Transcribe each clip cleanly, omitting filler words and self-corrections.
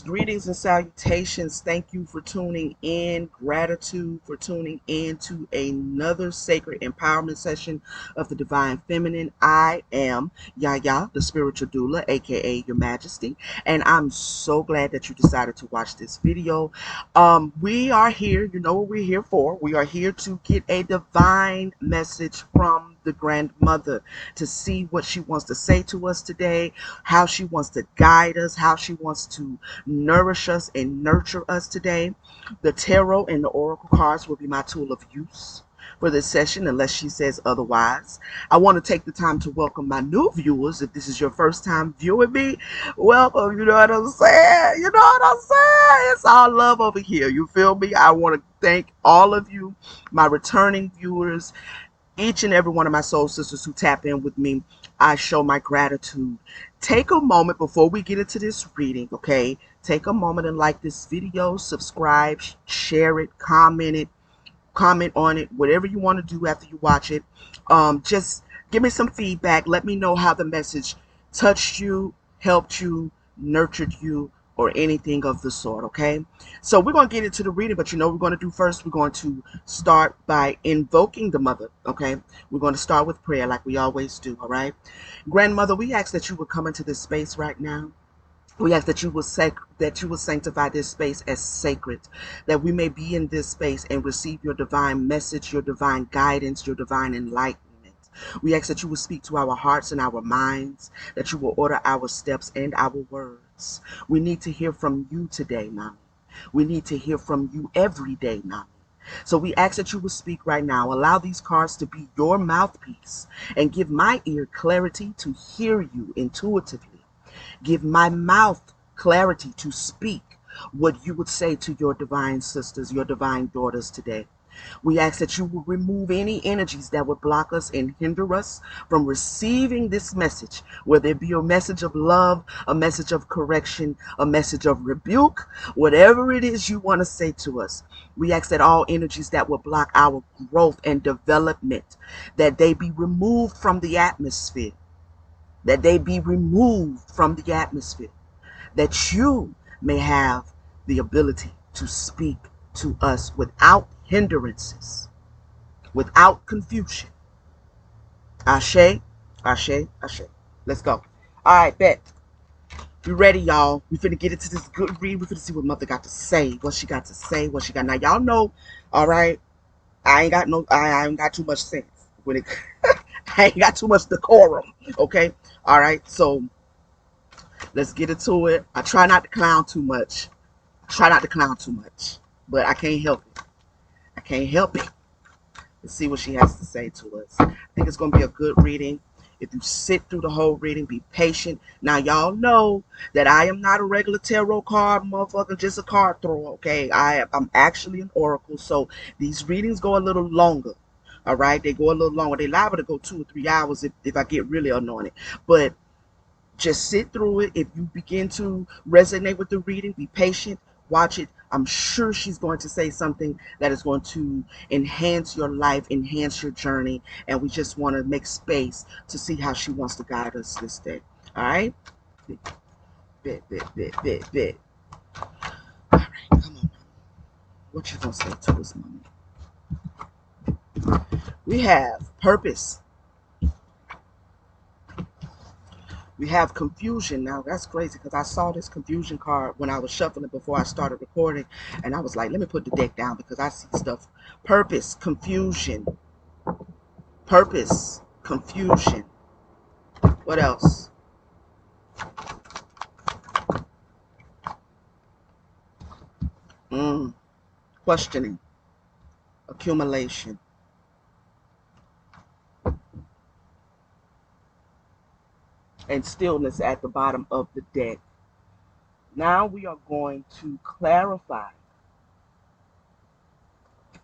Greetings and salutations. Thank you for tuning in. Gratitude for tuning in to another sacred empowerment session of the Divine Feminine. I am Yaya, the spiritual doula, aka Your Majesty, and I'm so glad that you decided to watch this video. We are here, you know what we're here for. We are here to get a divine message from the grandmother, to see what she wants to say to us today, how she wants to guide us, how she wants to nourish us and nurture us today. The tarot and the oracle cards will be my tool of use for this session, unless she says otherwise. I want to take the time to welcome my new viewers. If this is your first time viewing me, welcome. You know what I'm saying? You know what I'm saying? It's all love over here. You feel me? I want to thank all of you, my returning viewers, each and every one of my soul sisters who tap in with me. I show my gratitude. Take a moment before we get into this reading, okay? Take a moment and like this video, subscribe, share it, comment on it, whatever you want to do after you watch it. Just give me some feedback. Let me know how the message touched you, helped you, nurtured you, or anything of the sort, okay? So we're going to get into the reading, but you know what we're going to do first? We're going to start by invoking the mother, okay? We're going to start with prayer like we always do, all right? Grandmother, we ask that you would come into this space right now. We ask that you will sanctify this space as sacred, that we may be in this space and receive your divine message, your divine guidance, your divine enlightenment. We ask that you will speak to our hearts and our minds, that you will order our steps and our words. We need to hear from you today, Mommy. We need to hear from you every day, Mommy. So we ask that you will speak right now. Allow these cards to be your mouthpiece and give my ear clarity to hear you intuitively. Give my mouth clarity to speak what you would say to your divine sisters, your divine daughters today. We ask that you will remove any energies that would block us and hinder us from receiving this message, whether it be a message of love, a message of correction, a message of rebuke, whatever it is you want to say to us. We ask that all energies that will block our growth and development, that they be removed from the atmosphere, that they be removed from the atmosphere, that you may have the ability to speak to us without hindrances, without confusion. Ashe, ashe, ashe. Let's go. All right, bet. We ready, y'all. We finna get into this good read. We finna see what mother got to say, what she got to say, what she got. Now, y'all know, all right, I ain't got too much sense when it, I ain't got too much decorum, okay? All right, so let's get into it. I try not to clown too much. But I can't help it. I can't help it. Let's see what she has to say to us. I think it's going to be a good reading. If you sit through the whole reading, be patient. Now, y'all know that I am not a regular tarot card motherfucker, just a card thrower, okay? I'm actually an oracle, so these readings go a little longer, all right? They go a little longer. They liable to go 2 or 3 hours if I get really anointed. But just sit through it. If you begin to resonate with the reading, be patient, watch it. I'm sure she's going to say something that is going to enhance your life, enhance your journey, and we just want to make space to see how she wants to guide us this day. All right? Bit. All right, come on. What you gonna say to us, mommy? We have purpose. We have confusion. Now that's crazy because I saw this confusion card when I was shuffling before I started recording, and I was like, let me put the deck down because I see stuff. Purpose, confusion. Purpose, confusion. What else? Questioning, accumulation. And stillness at the bottom of the deck. Now we are going to clarify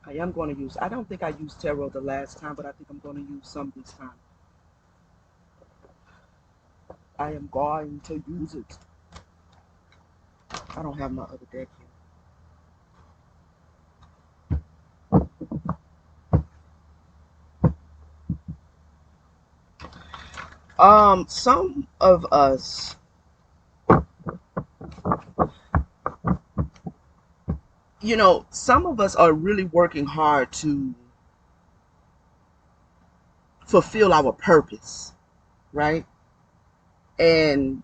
I am going to use, I don't think I used tarot the last time, but I think I'm going to use some this time. I am going to use it. I don't have my other deck here. Some of us, some of us are really working hard to fulfill our purpose, right? And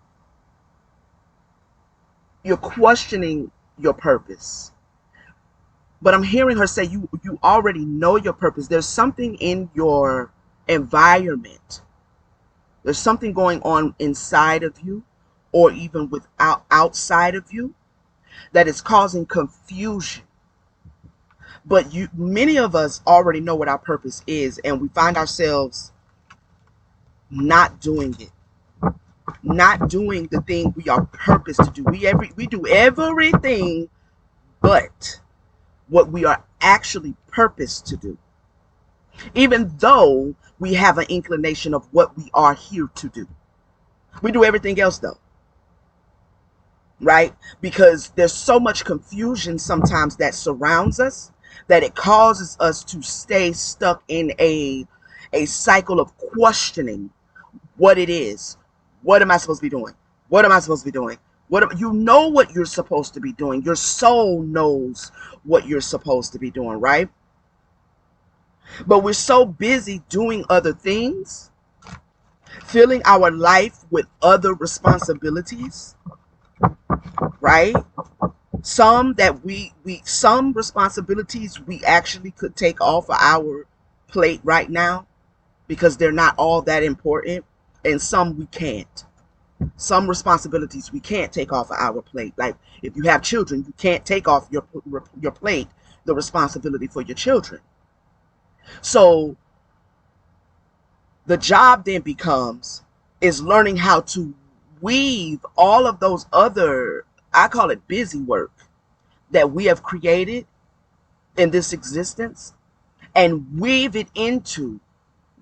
you're questioning your purpose. But I'm hearing her say you already know your purpose. There's something in your environment. There's something going on inside of you or even outside of you that is causing confusion. But many of us already know what our purpose is, and we find ourselves not doing it. Not doing the thing we are purposed to do. We do everything but what we are actually purposed to do. Even though we have an inclination of what we are here to do. We do everything else though. Right? Because there's so much confusion sometimes that surrounds us that it causes us to stay stuck in a cycle of questioning what it is. What am I supposed to be doing? What am I supposed to be doing? You know what you're supposed to be doing. Your soul knows what you're supposed to be doing, right? But we're so busy doing other things, filling our life with other responsibilities, right? Some responsibilities we actually could take off of our plate right now because they're not all that important, and some we can't. Some responsibilities we can't take off of our plate. Like if you have children, you can't take off your plate the responsibility for your children. So the job then becomes is learning how to weave all of those other, I call it busy work, that we have created in this existence and weave it into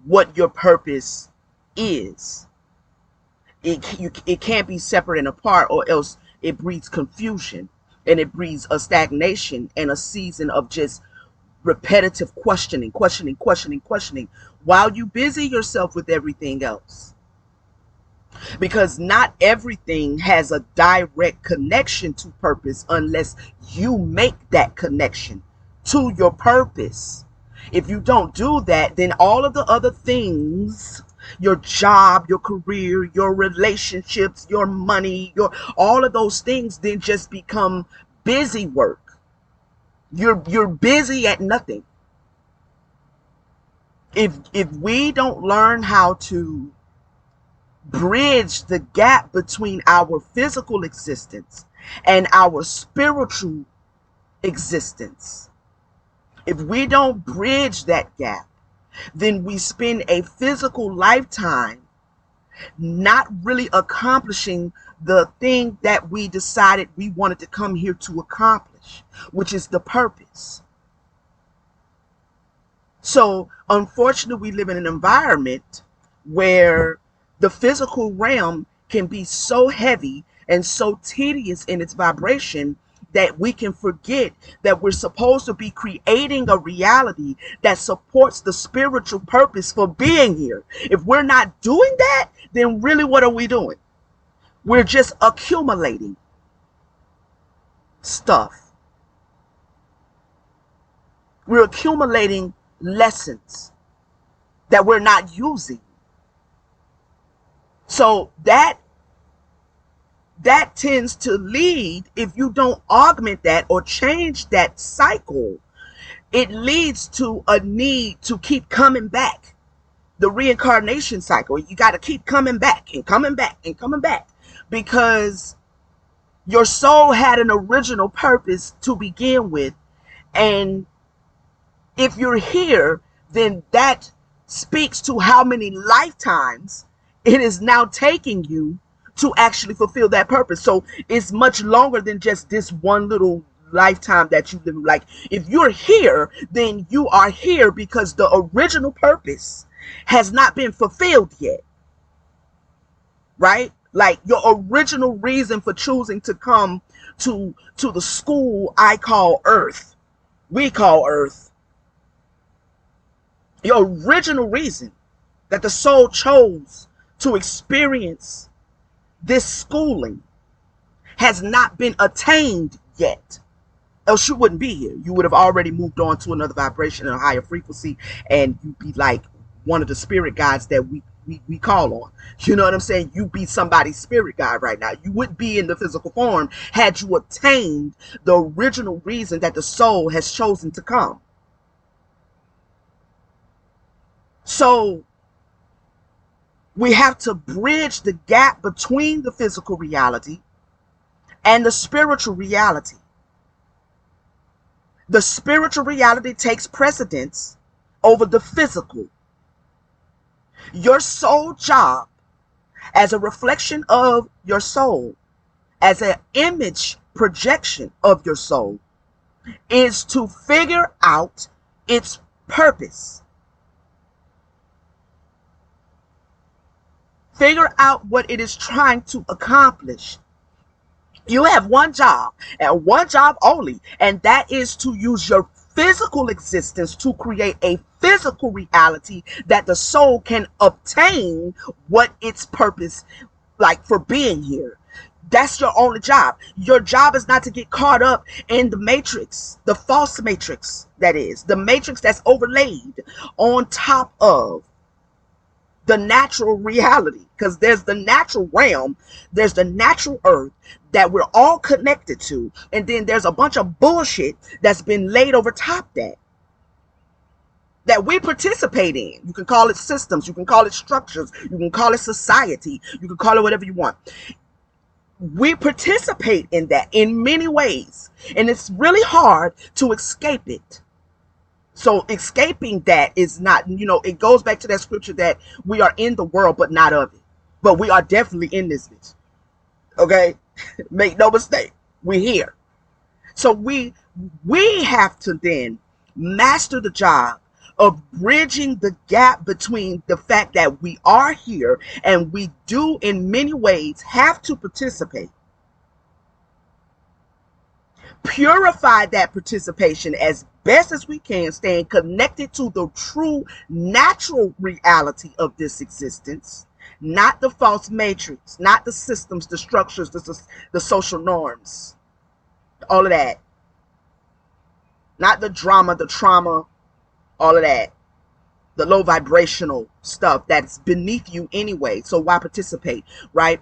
what your purpose is. It can't be separate and apart, or else it breeds confusion and it breeds a stagnation and a season of just repetitive questioning while you busy yourself with everything else. Because not everything has a direct connection to purpose unless you make that connection to your purpose. If you don't do that, then all of the other things, your job, your career, your relationships, your money, all of those things then just become busy work. You're busy at nothing. If we don't learn how to bridge the gap between our physical existence and our spiritual existence, if we don't bridge that gap, then we spend a physical lifetime not really accomplishing the thing that we decided we wanted to come here to accomplish, which is the purpose. So unfortunately, we live in an environment where the physical realm can be so heavy and so tedious in its vibration that we can forget that we're supposed to be creating a reality that supports the spiritual purpose for being here. If we're not doing that, then really what are we doing? We're just accumulating stuff. We're accumulating lessons that we're not using. So that tends to lead, if you don't augment that or change that cycle, it leads to a need to keep coming back. The reincarnation cycle. You got to keep coming back and coming back and coming back because your soul had an original purpose to begin with. And if you're here, then that speaks to how many lifetimes it is now taking you to actually fulfill that purpose. So it's much longer than just this one little lifetime that you live. Like, if you're here, then you are here because the original purpose has not been fulfilled yet, right? Like, your original reason for choosing to come to the school I call Earth, we call Earth, your original reason that the soul chose to experience this schooling has not been attained yet. Else you wouldn't be here. You would have already moved on to another vibration and a higher frequency, and you'd be like one of the spirit guides that we call on. You know what I'm saying? You'd be somebody's spirit guide right now. You wouldn't be in the physical form had you attained the original reason that the soul has chosen to come. So we have to bridge the gap between the physical reality and the spiritual reality. The spiritual reality takes precedence over the physical. Your soul job, as a reflection of your soul, as an image projection of your soul, is to figure out its purpose. Figure out what it is trying to accomplish. You have one job, and one job only, and that is to use your physical existence to create a physical reality that the soul can obtain what its purpose, like, for being here. That's your only job. Your job is not to get caught up in the matrix, the false matrix, that is, the matrix that's overlaid on top of the natural reality, because there's the natural realm, there's the natural earth that we're all connected to, and then there's a bunch of bullshit that's been laid over top that we participate in. You can call it systems, you can call it structures, you can call it society, you can call it whatever you want. We participate in that in many ways, and it's really hard to escape it. So escaping that is not, it goes back to that scripture that we are in the world, but not of it. But we are definitely in this bitch. Okay? Make no mistake. We're here. So we have to then master the job of bridging the gap between the fact that we are here and we do in many ways have to participate. Purify that participation as best as we can, staying connected to the true natural reality of this existence, not the false matrix, not the systems, the structures, the social norms, all of that, not the drama, the trauma, all of that, the low vibrational stuff that's beneath you anyway. So why participate, right?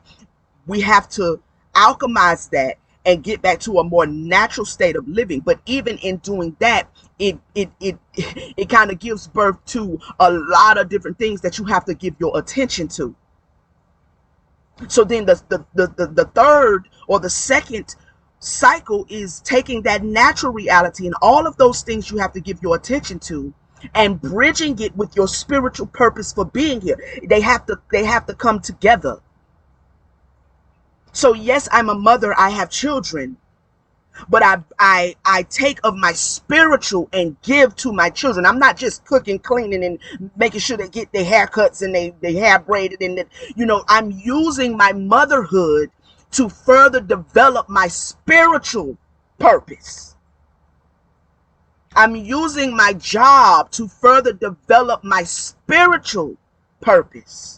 We have to alchemize that and get back to a more natural state of living. But even in doing that, it kind of gives birth to a lot of different things that you have to give your attention to. So then the third or the second cycle is taking that natural reality and all of those things you have to give your attention to and bridging it with your spiritual purpose for being here. They have to come together. So yes, I'm a mother, I have children, but I take of my spiritual and give to my children. I'm not just cooking, cleaning, and making sure they get their haircuts and they hair braided, and I'm using my motherhood to further develop my spiritual purpose. I'm using my job to further develop my spiritual purpose.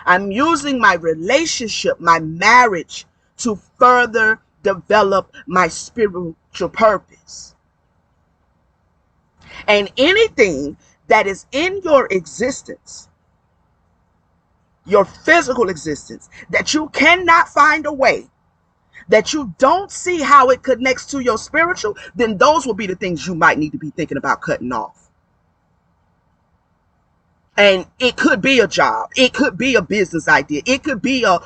I'm using my relationship, my marriage, to further develop my spiritual purpose. And anything that is in your existence, your physical existence, that you cannot find a way, that you don't see how it connects to your spiritual, then those will be the things you might need to be thinking about cutting off. And it could be a job. It could be a business idea. It could be a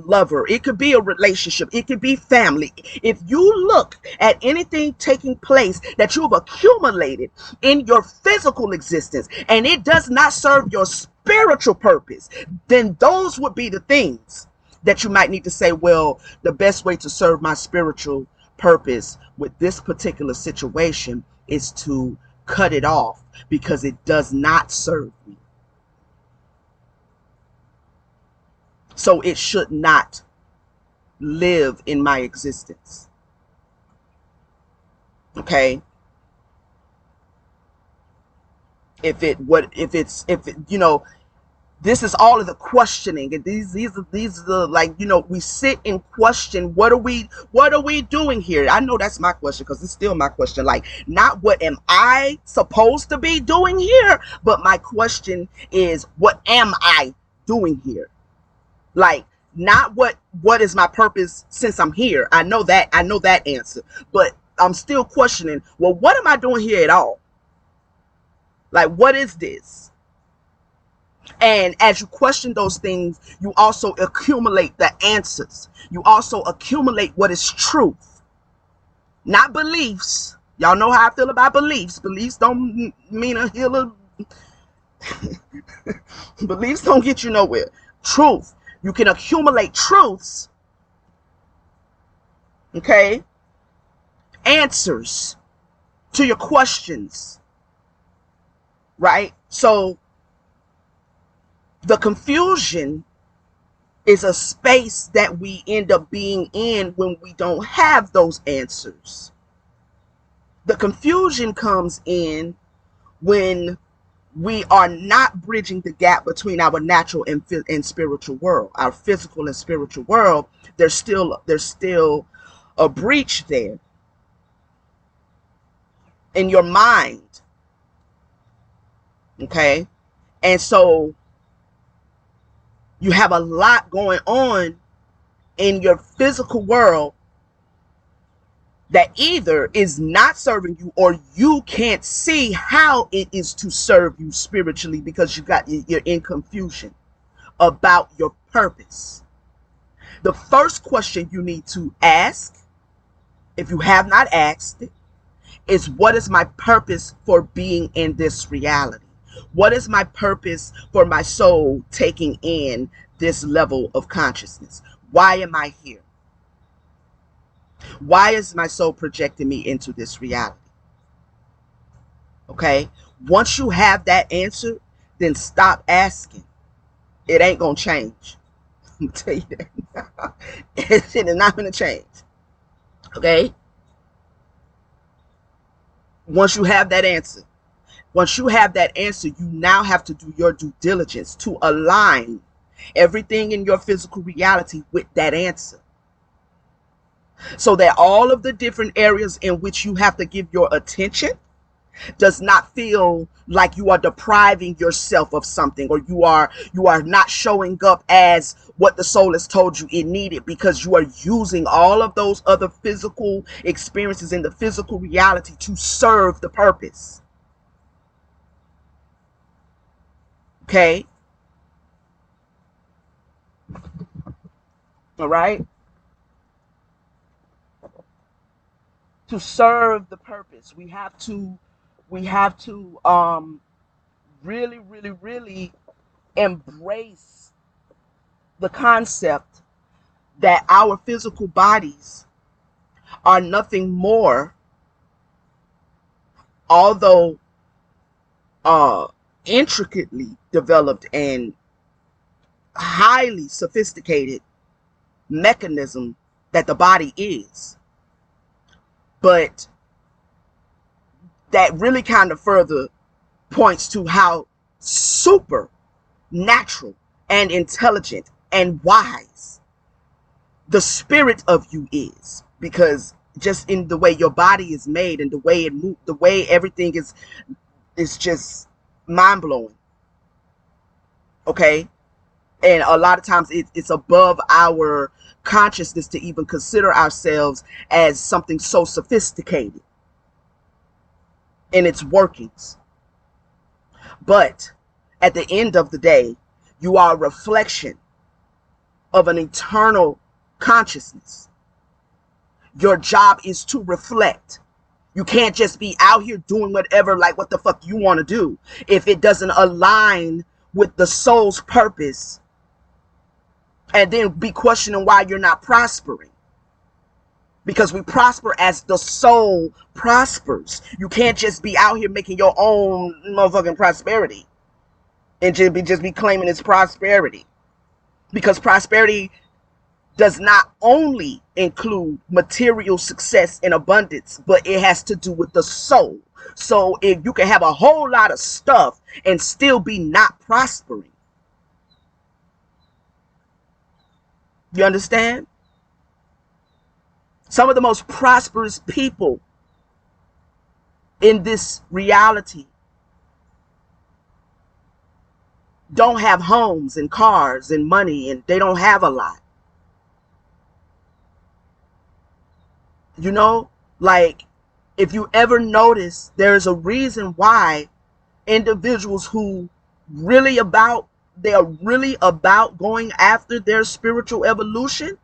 lover. It could be a relationship. It could be family. If you look at anything taking place that you've accumulated in your physical existence and it does not serve your spiritual purpose, then those would be the things that you might need to say, well, the best way to serve my spiritual purpose with this particular situation is to cut it off because it does not serve me. So it should not live in my existence. Okay? If it, this is all of the questioning, and these are the, like, we sit and question, what are we doing here? I know that's my question, because it's still my question. Like, not what am I supposed to be doing here, but my question is, what am I doing here? Like, not what is my purpose since I'm here. I know that answer, but I'm still questioning, well, what am I doing here at all? Like, what is this? And as you question those things, you also accumulate the answers. You also accumulate what is truth, not beliefs. Y'all know how I feel about beliefs. Beliefs don't mean a hill of beliefs don't get you nowhere. Truth. You can accumulate truths, okay? Answers to your questions, right? So the confusion is a space that we end up being in when we don't have those answers. The confusion comes in when we are not bridging the gap between our natural and spiritual world, our physical and spiritual world. There's still a breach there in your mind. Okay? And so you have a lot going on in your physical world that either is not serving you, or you can't see how it is to serve you spiritually, because you're in confusion about your purpose. The first question you need to ask, if you have not asked it, is, what is my purpose for being in this reality? What is my purpose for my soul taking in this level of consciousness? Why am I here? Why is my soul projecting me into this reality? Okay? Once you have that answer, then stop asking. It ain't gonna change. I'm gonna tell you that. It is not gonna change. Okay? Once you have that answer, you now have to do your due diligence to align everything in your physical reality with that answer, so that all of the different areas in which you have to give your attention does not feel like you are depriving yourself of something, or you are not showing up as what the soul has told you it needed, because you are using all of those other physical experiences in the physical reality to serve the purpose. Okay? All right? To serve the purpose, we have to really, really, really embrace the concept that our physical bodies are nothing more, although intricately developed and highly sophisticated mechanism that the body is. But that really kind of further points to how super natural and intelligent and wise the spirit of you is, because just in the way your body is made and the way it moves, the way everything is just mind-blowing. Okay? And a lot of times it's above our consciousness to even consider ourselves as something so sophisticated in its workings. But at the end of the day, you are a reflection of an eternal consciousness. Your job is to reflect. You can't just be out here doing whatever, like what the fuck you want to do, if it doesn't align with the soul's purpose, and then be questioning why you're not prospering. because we prosper as the soul prospers. You can't just be out here making your own motherfucking prosperity and just be claiming it's prosperity, because prosperity does not only include material success and abundance, but it has to do with the soul. So if you can have a whole lot of stuff and still be not prospering, you understand? Some of the most prosperous people in this reality don't have homes and cars and money, and they don't have a lot. You know, like, if you ever notice, there's a reason why individuals who they are really about going after their spiritual evolution.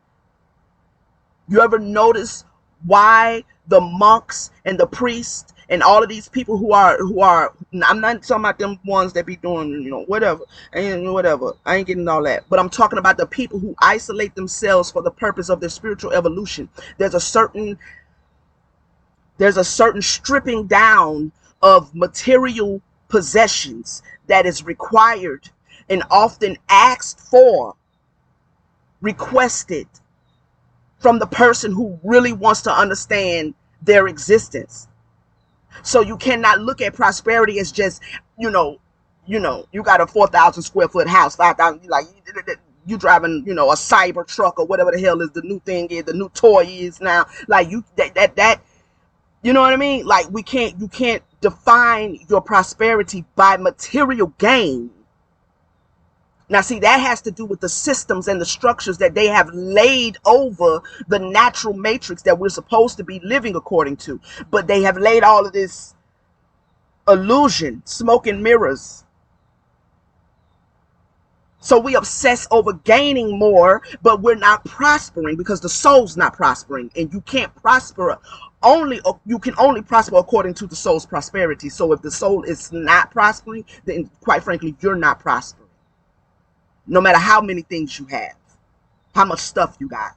You ever notice why the monks and the priests and all of these people who are I'm not talking about them ones that be doing, whatever, and whatever, I ain't getting all that, but I'm talking about the people who isolate themselves for the purpose of their spiritual evolution. There's a certain stripping down of material possessions that is required and often asked for, requested from the person who really wants to understand their existence. So you cannot look at prosperity as just, you got a 4,000 square foot house, 5,000, like you driving, a cyber truck or whatever the hell is the new thing is, the new toy is now. Like that, you know what I mean? Like you can't define your prosperity by material gain. Now, see, that has to do with the systems and the structures that they have laid over the natural matrix that we're supposed to be living according to. But they have laid all of this illusion, smoke and mirrors. So we obsess over gaining more, but we're not prospering because the soul's not prospering. And you can't prosper you can only prosper according to the soul's prosperity. So if the soul is not prospering, then quite frankly, you're not prospering. No matter how many things you have, how much stuff you got.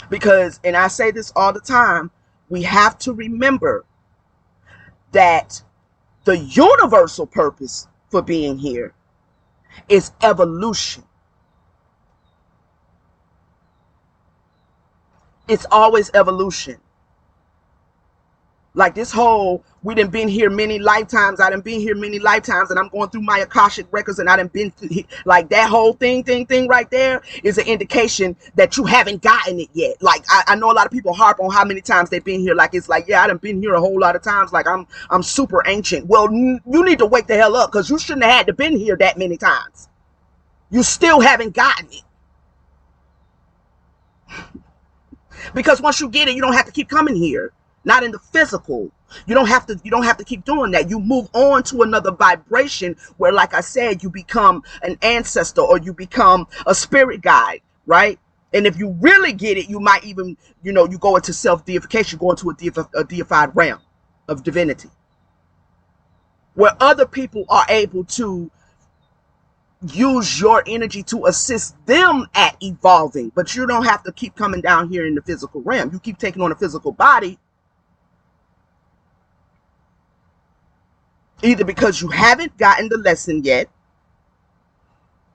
Because, and I say this all the time, we have to remember that the universal purpose for being here is evolution. It's always evolution. Like this whole, we done been here many lifetimes, I done been here many lifetimes, and I'm going through my Akashic records, and I done been through, like that whole thing right there is an indication that you haven't gotten it yet. Like I know a lot of people harp on how many times they've been here, like it's like, yeah, I done been here a whole lot of times, like I'm super ancient. Well, you need to wake the hell up, because you shouldn't have had to been here that many times. You still haven't gotten it. Because once you get it, you don't have to keep coming here. Not in the physical. You don't have to keep doing that. You move on to another vibration where, like I said, you become an ancestor or you become a spirit guide, right? And if you really get it, you might even, you go into self-deification, go into a deified realm of divinity, where other people are able to use your energy to assist them at evolving. But you don't have to keep coming down here in the physical realm. You keep taking on a physical body, either because you haven't gotten the lesson yet,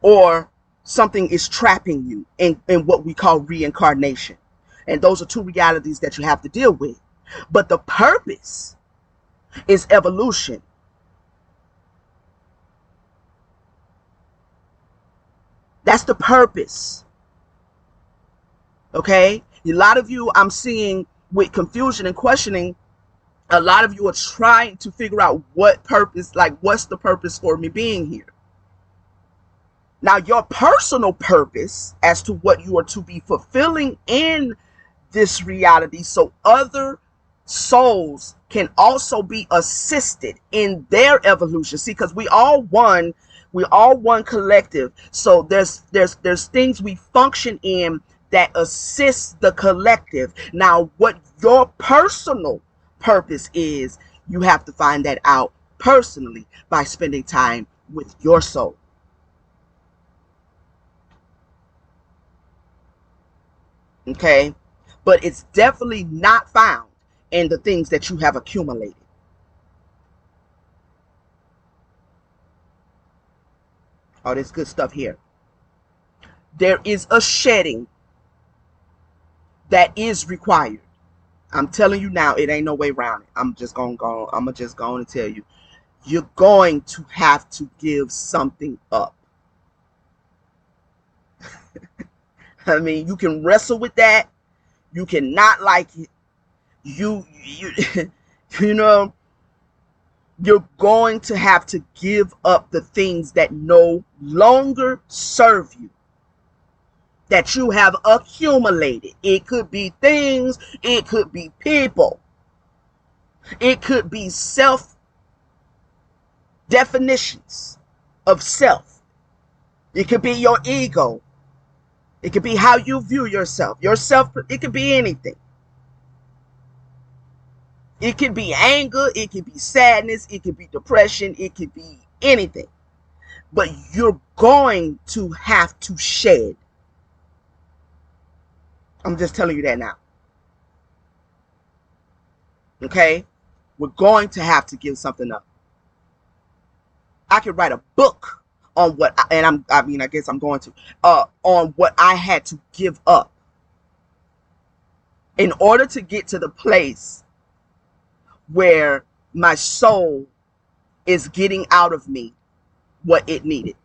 or something is trapping you in what we call reincarnation. And those are two realities that you have to deal with. But the purpose is evolution. That's the purpose. Okay? A lot of you, I'm seeing with confusion and questioning, a lot of you are trying to figure out what purpose, like what's the purpose for me being here? Now, your personal purpose as to what you are to be fulfilling in this reality, so other souls can also be assisted in their evolution. See, because we all one collective. So there's things we function in that assist the collective. Now, what your personal purpose is, you have to find that out personally by spending time with your soul. Okay. But it's definitely not found in the things that you have accumulated. All this good stuff here. There is a shedding that is required. I'm telling you now, it ain't no way around it. I'm just going to tell you. You're going to have to give something up. I mean, you can wrestle with that. You cannot like it. You you know, you're going to have to give up the things that no longer serve you, that you have accumulated. It could be things, it could be people, it could be self definitions of self. It could be your ego. It could be how you view yourself. It could be anything. It could be anger, it could be sadness, it could be depression, it could be anything. But you're going to have to shed. I'm just telling you that now. Okay? We're going to have to give something up. I could write a book on what, I guess I'm going to, on what I had to give up in order to get to the place where my soul is getting out of me what it needed.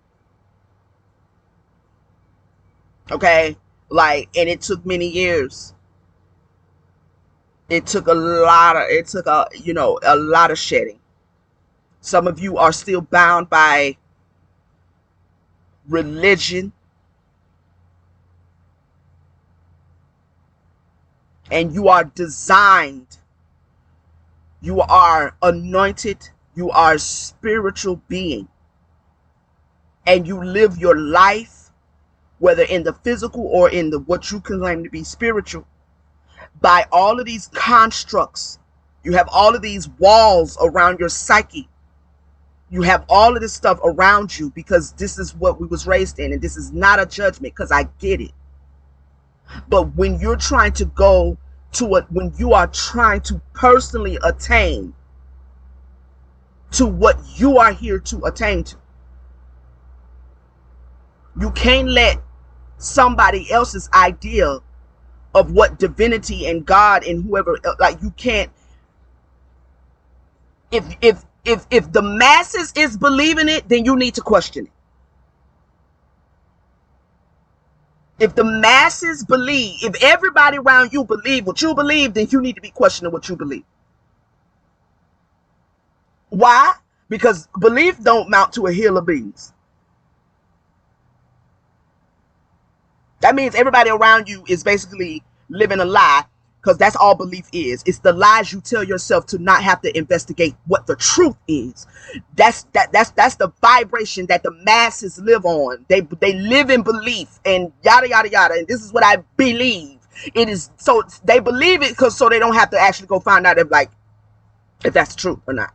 Okay? And it took many years. It took a lot of shedding. Some of you are still bound by religion, and you are designed, you are anointed, you are a spiritual being, and you live your life, whether in the physical or in the what you claim to be spiritual, by all of these constructs. You have all of these walls around your psyche. You have all of this stuff around you because this is what we was raised in, and this is not a judgment because I get it. But when you're trying to go to it, when you are trying to personally attain to what you are here to attain to, you can't let somebody else's idea of what divinity and God and whoever, you can't. If the masses is believing it, then you need to question it. If the masses believe, if everybody around you believe what you believe, then you need to be questioning what you believe. Why? Because belief don't mount to a hill of beans. That means everybody around you is basically living a lie, because that's all belief is. It's the lies you tell yourself to not have to investigate what the truth is. That's the vibration that the masses live on. They live in belief and yada yada yada. And this is what I believe. It is, so they believe it because so they don't have to actually go find out if that's the truth or not.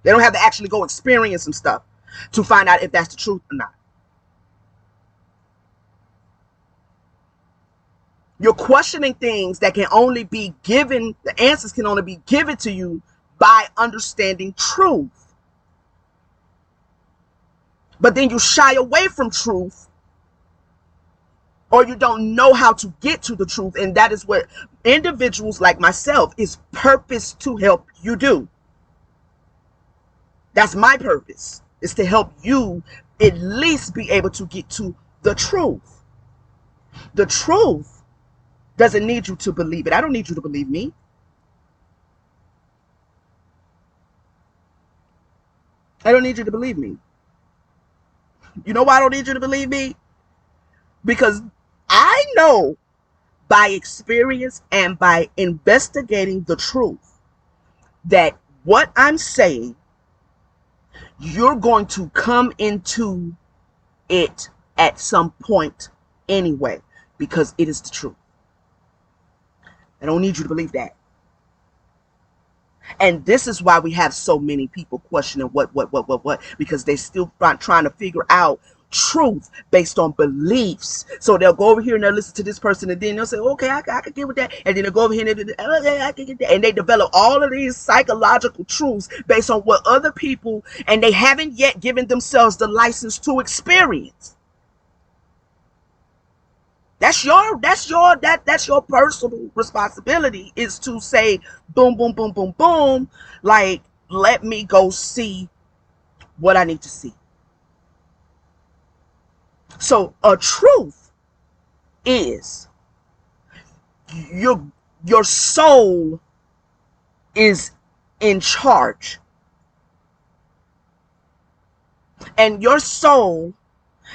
They don't have to actually go experience some stuff to find out if that's the truth or not. You're questioning things that can only be given, the answers can only be given to you by understanding truth. But then you shy away from truth, or you don't know how to get to the truth. And that is what individuals like myself is purpose to help you do. That's my purpose, is to help you at least be able to get to the truth. The truth doesn't need you to believe it. I don't need you to believe me. I don't need you to believe me. You know why I don't need you to believe me? Because I know by experience and by investigating the truth that what I'm saying, you're going to come into it at some point anyway, because it is the truth. I don't need you to believe that. And this is why we have so many people questioning what, because they still trying to figure out truth based on beliefs. So they'll go over here and they'll listen to this person, and then they'll say, okay, I can get with that. And then they'll go over here and they'll, okay, I can get that. And they develop all of these psychological truths based on what other people, and they haven't yet given themselves the license to experience. That's your personal responsibility, is to say, boom, boom, boom, boom, boom. Like, let me go see what I need to see. So a truth is your soul is in charge. And your soul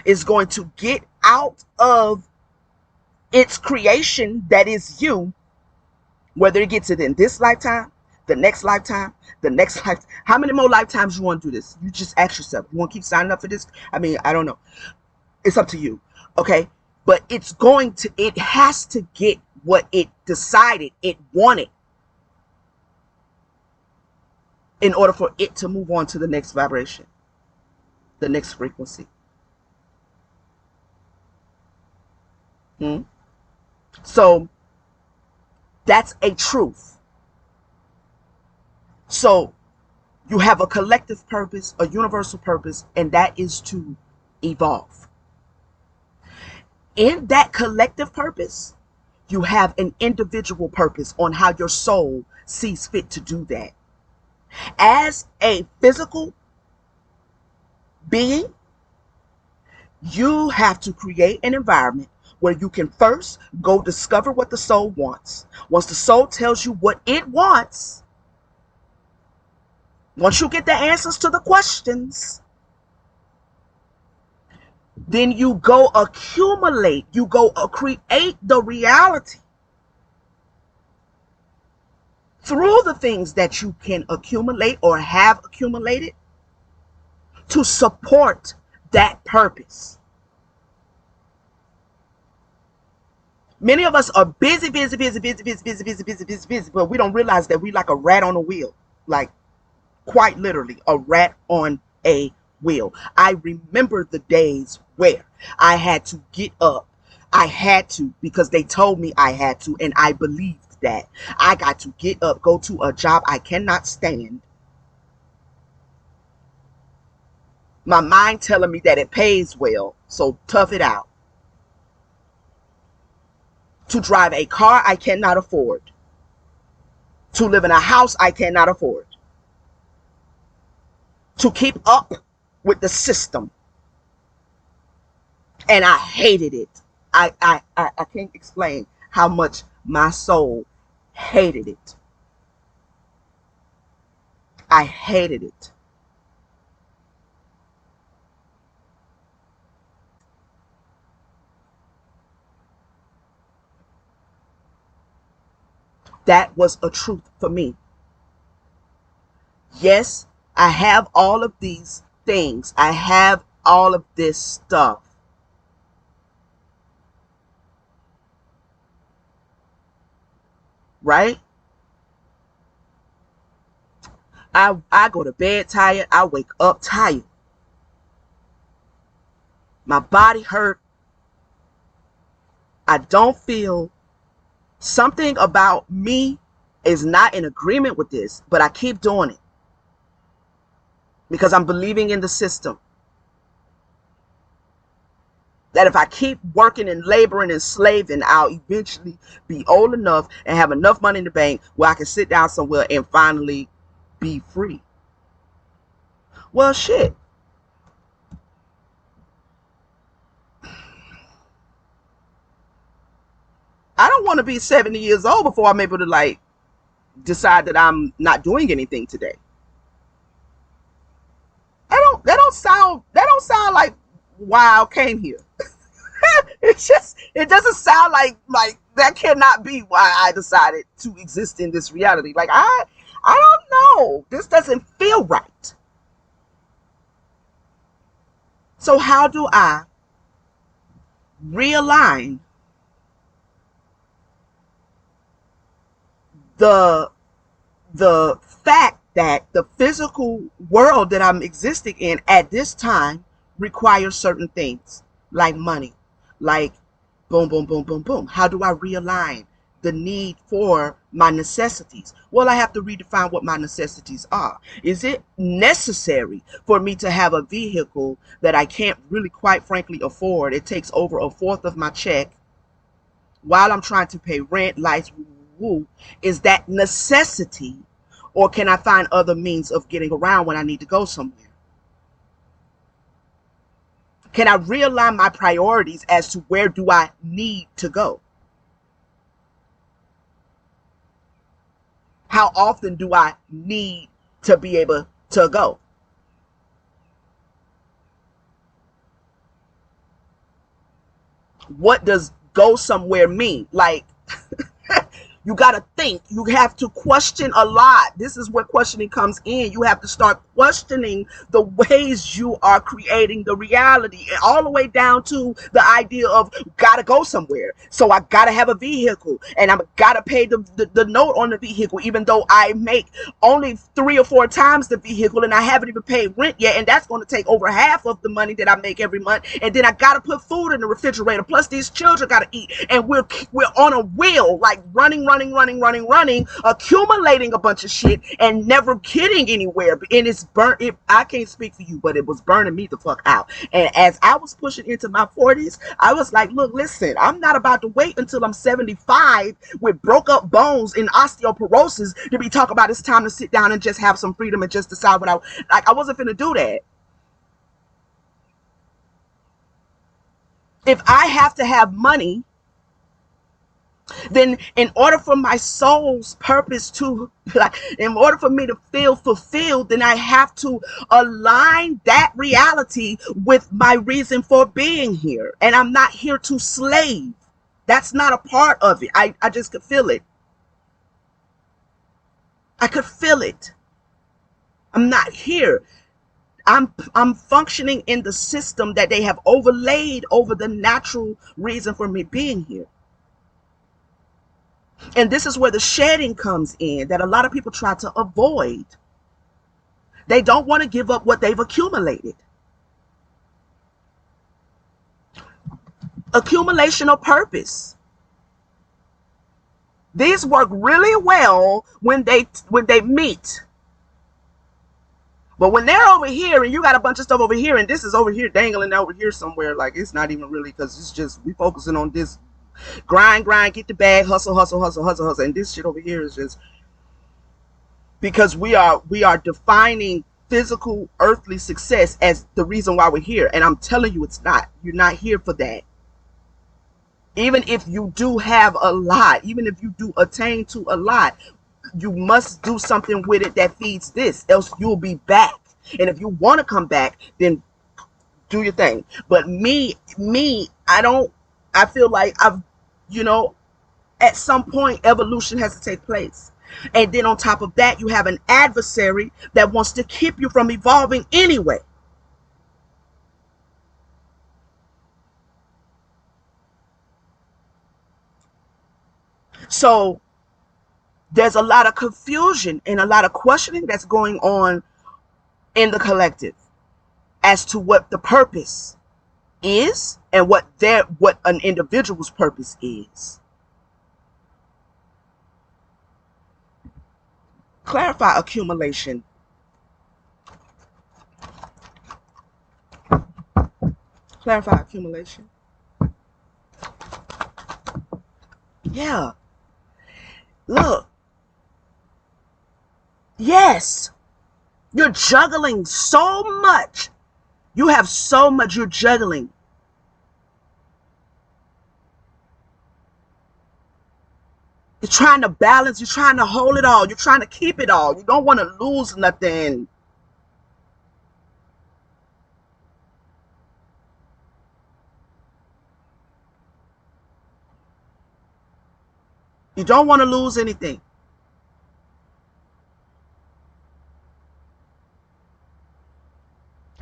is going to get out of its creation, that is you, whether it gets it in this lifetime, the next lifetime, the next lifetime. How many more lifetimes you want to do this? You just ask yourself. You want to keep signing up for this? I mean, I don't know. It's up to you. Okay? But it has to get what it decided it wanted in order for it to move on to the next vibration, the next frequency. So that's a truth. So you have a collective purpose, a universal purpose, and that is to evolve. In that collective purpose, you have an individual purpose on how your soul sees fit to do that. As a physical being, you have to create an environment where you can first go discover what the soul wants. Once the soul tells you what it wants, once you get the answers to the questions, then you go accumulate, you go create the reality through the things that you can accumulate or have accumulated to support that purpose. Many of us are busy, but we don't realize that we like a rat on a wheel, like quite literally a rat on a wheel. I remember the days where I had to get up. I had to, because they told me I had to, and I believed that. I got to get up, go to a job I cannot stand. My mind telling me that it pays well, so tough it out. To drive a car I cannot afford. To live in a house I cannot afford. To keep up with the system. And I hated it. I can't explain how much my soul hated it. I hated it. That was a truth for me. Yes, I have all of these things. I have all of this stuff. Right? I go to bed tired. I wake up tired. My body hurt. I don't feel. Something about me is not in agreement with this, but I keep doing it because I'm believing in the system. That if I keep working and laboring and slaving, I'll eventually be old enough and have enough money in the bank where I can sit down somewhere and finally be free. Well, shit. I don't want to be 70 years old before I'm able to like decide that I'm not doing anything today. That don't sound like why I came here. It doesn't sound like that cannot be why I decided to exist in this reality. Like I don't know. This doesn't feel right. So how do I realign the fact that the physical world that I'm existing in at this time require certain things like money, like boom, boom, boom, boom, boom. How do I realign the need for my necessities? Well, I have to redefine what my necessities are. Is it necessary for me to have a vehicle that I can't really, quite frankly, afford? It takes over a fourth of my check while I'm trying to pay rent, lights, woo. Is that necessity? Or can I find other means of getting around when I need to go somewhere? Can I realign my priorities as to where do I need to go? How often do I need to be able to go? What does go somewhere mean? Like, you got to think. You have to question a lot. This is where questioning comes in. You have to start questioning the ways you are creating the reality, and all the way down to the idea of gotta go somewhere. So I gotta have a vehicle, and I'm gotta pay the note on the vehicle, even though I make only 3 or 4 times the vehicle and I haven't even paid rent yet. And that's going to take over half of the money that I make every month. And then I gotta put food in the refrigerator. Plus these children gotta eat. And we're on a wheel, like running, accumulating a bunch of shit and never getting anywhere. And it's burnt. I can't speak for you, but it was burning me the fuck out. And as I was pushing into my 40s, I was like, look, listen, I'm not about to wait until I'm 75 with broke up bones and osteoporosis to be talking about it's time to sit down and just have some freedom and just decide what I wasn't finna do that. If I have to have money, then in order for my soul's purpose to, like, in order for me to feel fulfilled, then I have to align that reality with my reason for being here. And I'm not here to slave. That's not a part of it. I just could feel it. I could feel it. I'm not here. I'm functioning in the system that they have overlaid over the natural reason for me being here. And this is where the shedding comes in that a lot of people try to avoid. They don't want to give up what they've accumulated. Accumulation of purpose. These work really well when they meet. But when they're over here and you got a bunch of stuff over here and this is over here dangling over here somewhere, like it's not even really, because it's just we focusing on this grind, get the bag, hustle. And this shit over here is just because we are defining physical earthly success as the reason why we're here. And I'm telling you, it's not. You're not here for that. Even if you do have a lot, even if you do attain to a lot, you must do something with it that feeds this, else you'll be back. And if you want to come back, then do your thing. But me, I feel like at some point evolution has to take place. And then on top of that, you have an adversary that wants to keep you from evolving anyway. So there's a lot of confusion and a lot of questioning that's going on in the collective as to what the purpose is and what an individual's purpose is. Clarify accumulation. Clarify accumulation. Yeah. Look. Yes. You're juggling so much. You have so much you're juggling. You're trying to balance. You're trying to hold it all. You're trying to keep it all. You don't want to lose nothing. You don't want to lose anything.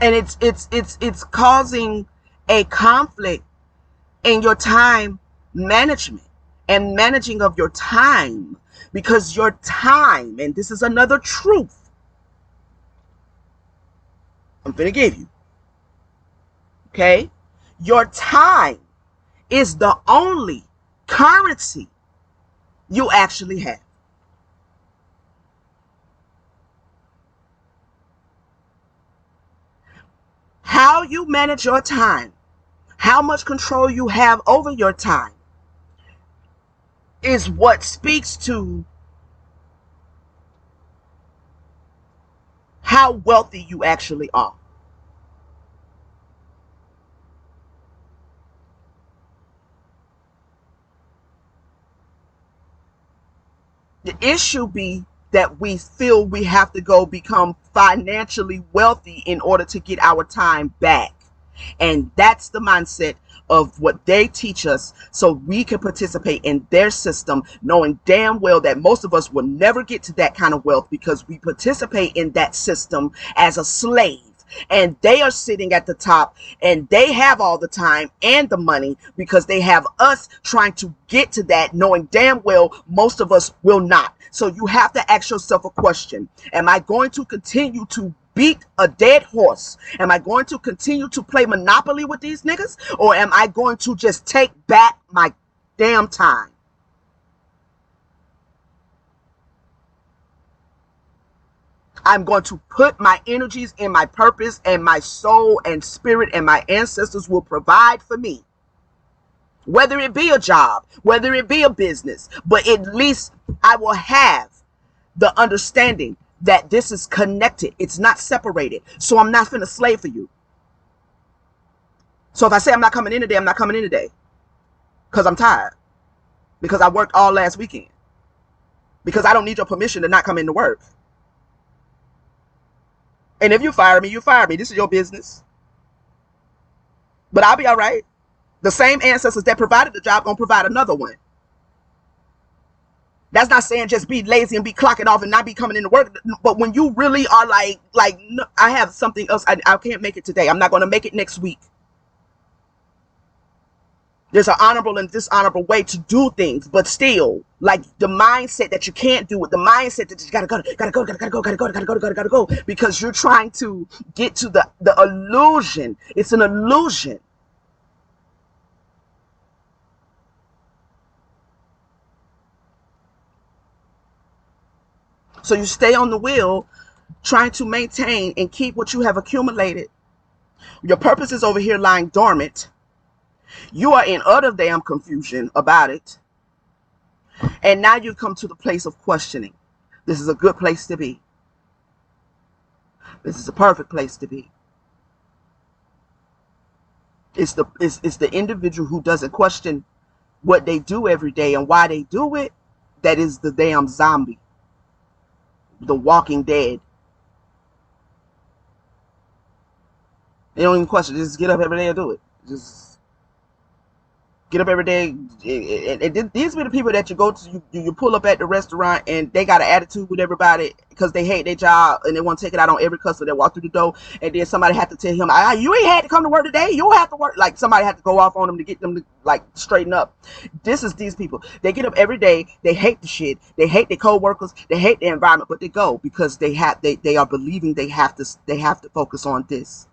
And it's causing a conflict in your time management and managing of your time, because your time, and this is another truth I'm gonna give you, Okay? Your time is the only currency you actually have. How you manage your time, how much control you have over your time, is what speaks to how wealthy you actually are. The issue be that we feel we have to go become financially wealthy in order to get our time back. And that's the mindset of what they teach us so we can participate in their system, knowing damn well that most of us will never get to that kind of wealth because we participate in that system as a slave. And they are sitting at the top and they have all the time and the money because they have us trying to get to that, knowing damn well most of us will not. So you have to ask yourself a question. Am I going to continue to beat a dead horse? Am I going to continue to play Monopoly with these niggas? Or am I going to just take back my damn time? I'm going to put my energies in my purpose, and my soul and spirit and my ancestors will provide for me. Whether it be a job, whether it be a business, but at least I will have the understanding that this is connected. It's not separated. So I'm not finna slave for you. So if I say I'm not coming in today, I'm not coming in today. Because I'm tired. Because I worked all last weekend. Because I don't need your permission to not come into work. And if you fire me, you fire me. This is your business. But I'll be all right. The same ancestors that provided the job gonna provide another one. That's not saying just be lazy and be clocking off and not be coming into work. But when you really are like no, I have something else. I can't make it today. I'm not going to make it next week. There's an honorable and dishonorable way to do things, but still, like the mindset that you can't do it, the mindset that you gotta go, because you're trying to get to the illusion. It's an illusion. So you stay on the wheel trying to maintain and keep what you have accumulated. Your purpose is over here lying dormant. You are in utter damn confusion about it. And now you come to the place of questioning. This is a good place to be. This is a perfect place to be. It's the individual who doesn't question what they do every day and why they do it that is the damn zombie. The walking dead. They don't even question. Just get up every day and do it. Just get up every day. And these are the people that you go to. You pull up at the restaurant and they got an attitude with everybody because they hate their job and they want to take it out on every customer that walk through the door. And then somebody had to tell him, "You ain't had to come to work today. You don't have to work." Like somebody had to go off on them to get them to like straighten up. This is these people. They get up every day. They hate the shit. They hate their coworkers. They hate the environment, but they go because they are believing they have to focus on this.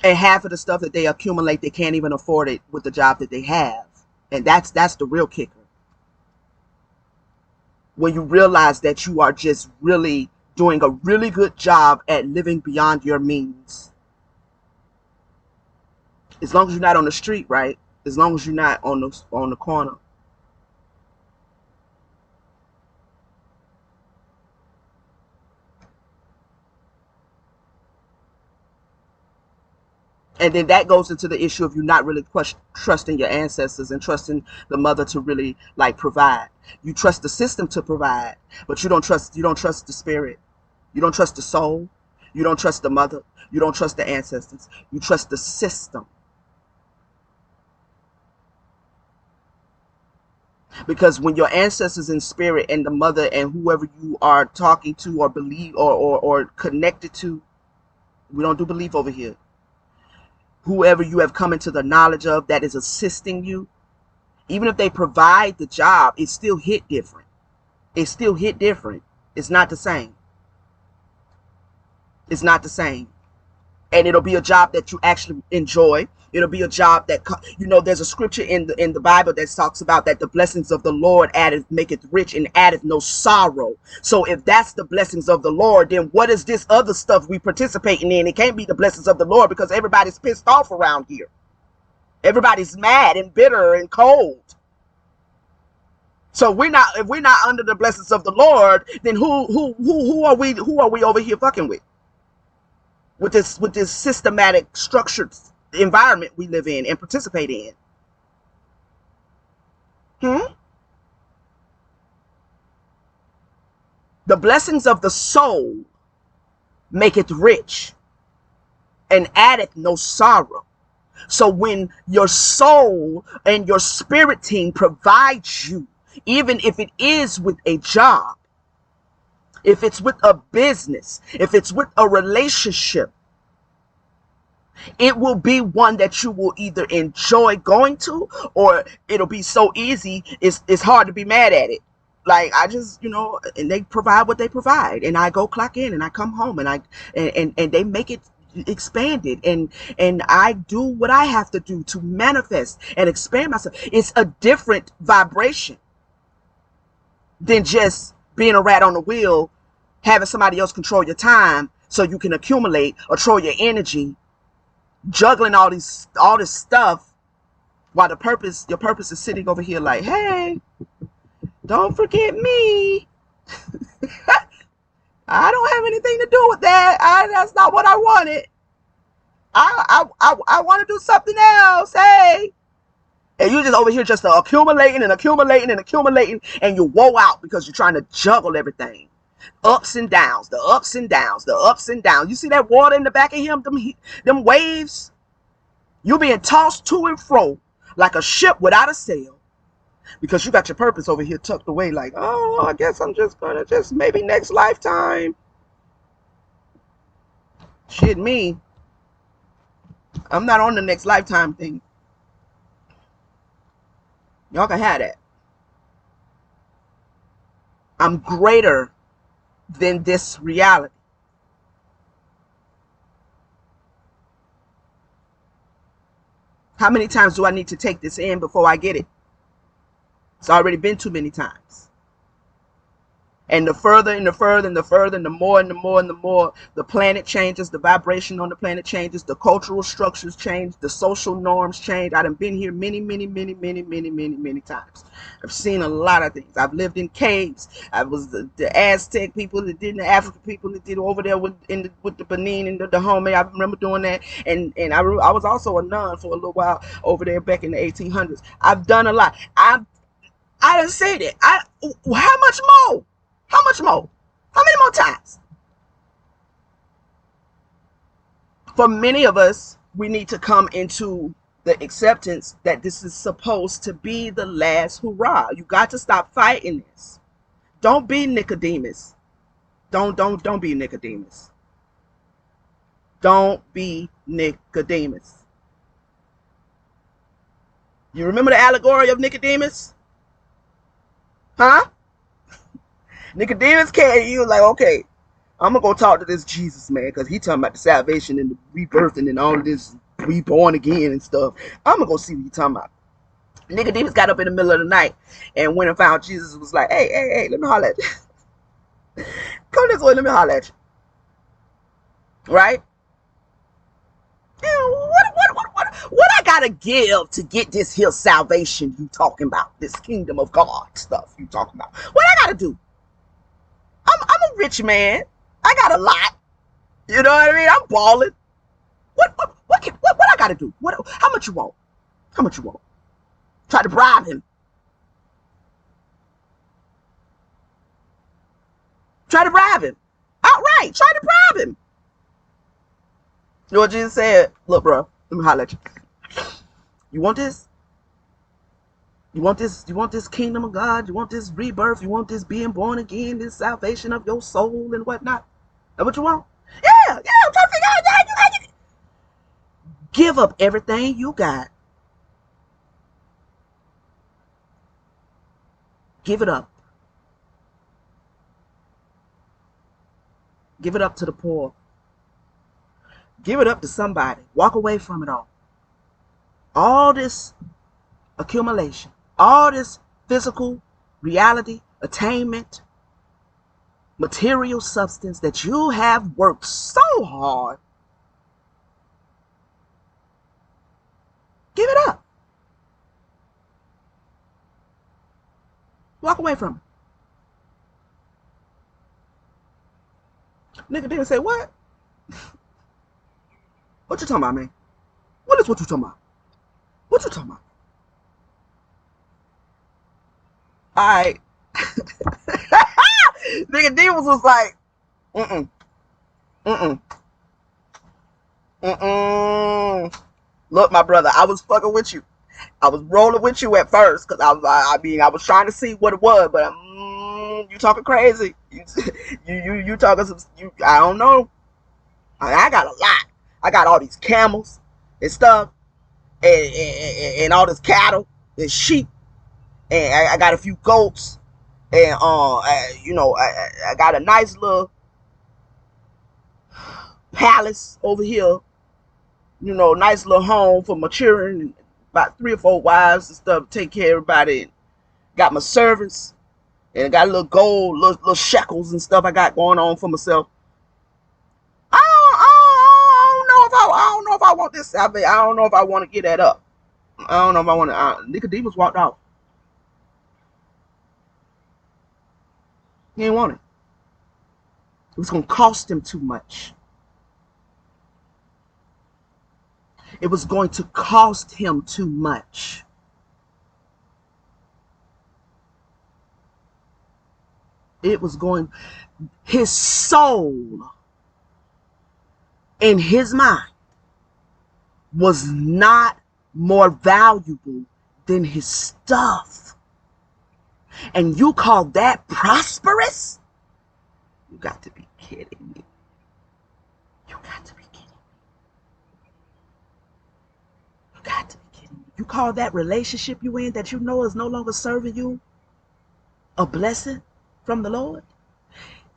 And half of the stuff that they accumulate, they can't even afford it with the job that they have. And that's the real kicker. When you realize that you are just really doing a really good job at living beyond your means. As long as you're not on the street, right? As long as you're not on the corner. And then that goes into the issue of you not really trusting your ancestors and trusting the mother to really like provide. You trust the system to provide, but you don't trust the spirit. You don't trust the soul. You don't trust the mother. You don't trust the ancestors. You trust the system. Because when your ancestors in spirit and the mother and whoever you are talking to or believe or connected to, we don't do belief over here. Whoever you have come into the knowledge of that is assisting you, even if they provide the job, it still hit different. It still hit different. It's not the same. It's not the same. And it'll be a job that you actually enjoy. It'll be a job that, there's a scripture in the Bible that talks about that the blessings of the Lord addeth, maketh rich, and addeth no sorrow. So if that's the blessings of the Lord, then what is this other stuff we participating in? It can't be the blessings of the Lord, because everybody's pissed off around here. Everybody's mad and bitter and cold. So if we're not under the blessings of the Lord, then who are we over here fucking with this systematic structured environment we live in and participate in? The blessings of the soul maketh rich and addeth no sorrow. So when your soul and your spirit team provides you, even if it is with a job, if it's with a business, if it's with a relationship, it will be one that you will either enjoy going to, or it'll be so easy it's hard to be mad at it. Like, I just, and they provide what they provide, and I go clock in and I come home, and and they make it expanded, and I do what I have to do to manifest and expand myself. It's a different vibration than just being a rat on the wheel, having somebody else control your time so you can accumulate or throw your energy, juggling all this stuff, while your purpose is sitting over here like, hey, don't forget me. I don't have anything to do with that. That's not what I wanted. I want to do something else. Hey. And you just over here just accumulating and accumulating and accumulating, and you woe out because you're trying to juggle everything. Ups and downs, the ups and downs, the ups and downs. You see that water in the back of him, them waves? You're being tossed to and fro like a ship without a sail, because you got your purpose over here tucked away like, oh, I guess I'm just going to maybe next lifetime. Shit, me. I'm not on the next lifetime thing. Y'all can have that. I'm greater than this reality. How many times do I need to take this in before I get it? It's already been too many times. And the further and the further and the further and the more and the more and the more the planet changes, the vibration on the planet changes, the cultural structures change, the social norms change. I've been here many times. I've seen a lot of things. I've lived in caves. I was the Aztec people that did, the African people that did over there with the Benin and the home. I remember doing that. And I was also a nun for a little while over there back in the 1800s. I've done a lot. I didn't say that. How much more? How much more? How many more times? For many of us, we need to come into the acceptance that this is supposed to be the last hurrah. You got to stop fighting this. Don't be Nicodemus. Don't be Nicodemus. Don't be Nicodemus. You remember the allegory of Nicodemus? Huh? Nicodemus came, he was like, okay, I'm gonna go talk to this Jesus man, because he talking about the salvation and the rebirthing and all of this reborn again and stuff. I'm gonna go see what he talking about. Nicodemus got up in the middle of the night and went and found Jesus and was like, hey, let me holler at you. Come this way, let me holler at you. Right? What I gotta give to get this here salvation you talking about? This kingdom of God stuff you talking about. What I gotta do? I'm a rich man. I got a lot. You know what I mean? I'm balling. What I gotta do? How much you want? How much you want? Try to bribe him. Try to bribe him. Outright. Try to bribe him. You know what Jesus said? Look, bro, let me holler at you. You want this? You want this kingdom of God? You want this rebirth? You want this being born again, this salvation of your soul and whatnot? That what you want? Yeah, I'm trying to figure out how you give up everything you got. Give it up. Give it up to the poor. Give it up to somebody. Walk away from it all. All this accumulation, all this physical reality, attainment, material substance that you have worked so hard, give it up. Walk away from it. Nigga didn't say, what? What you talking about, man? What is what you talking about? What you talking about? Alright. Nigga Divas was like, mm-mm, mm-mm, mm-mm. Look, my brother, I was fucking with you. I was rolling with you at first because I was trying to see what it was, but you talking crazy. You talking some. I don't know. I got a lot. I got all these camels and stuff, and all this cattle and sheep, and I got a few goats, and I got a nice little palace over here. Nice little home for maturing, about 3 or 4 wives and stuff. Take care of everybody. Got my servants, and I got a little gold, little shekels and stuff I got going on for myself. I don't know if I want this. I don't know if I want to get that up. I don't know if I want to. Nicodemus walked off. He didn't want it. It was going to cost him too much. It was going to cost him too much. It was going, his soul in his mind was not more valuable than his stuff. And you call that prosperous? You got to be kidding me. You got to be kidding me. You got to be kidding me. You call that relationship you in that you know is no longer serving you a blessing from the Lord?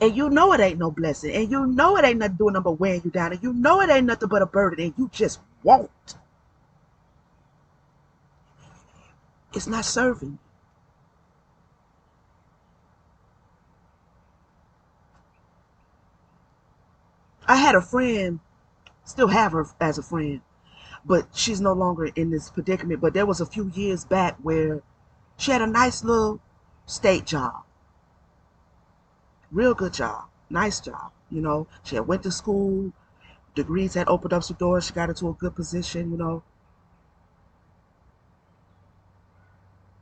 And you know it ain't no blessing. And you know it ain't nothing doing nothing but weighing you down. And you know it ain't nothing but a burden. And you just won't. It's not serving. I had a friend, still have her as a friend, but she's no longer in this predicament. But there was a few years back where she had a nice little state job. Real good job. Nice job. She had went to school. Degrees had opened up some doors. She got into a good position.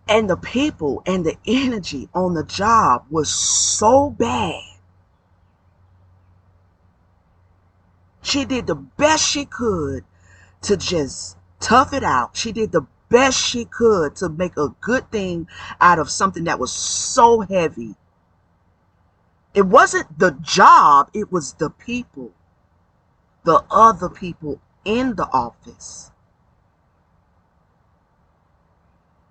And the people and the energy on the job was so bad. She did the best she could to just tough it out. She did the best she could to make a good thing out of something that was so heavy. It wasn't the job, it was the people, the other people in the office.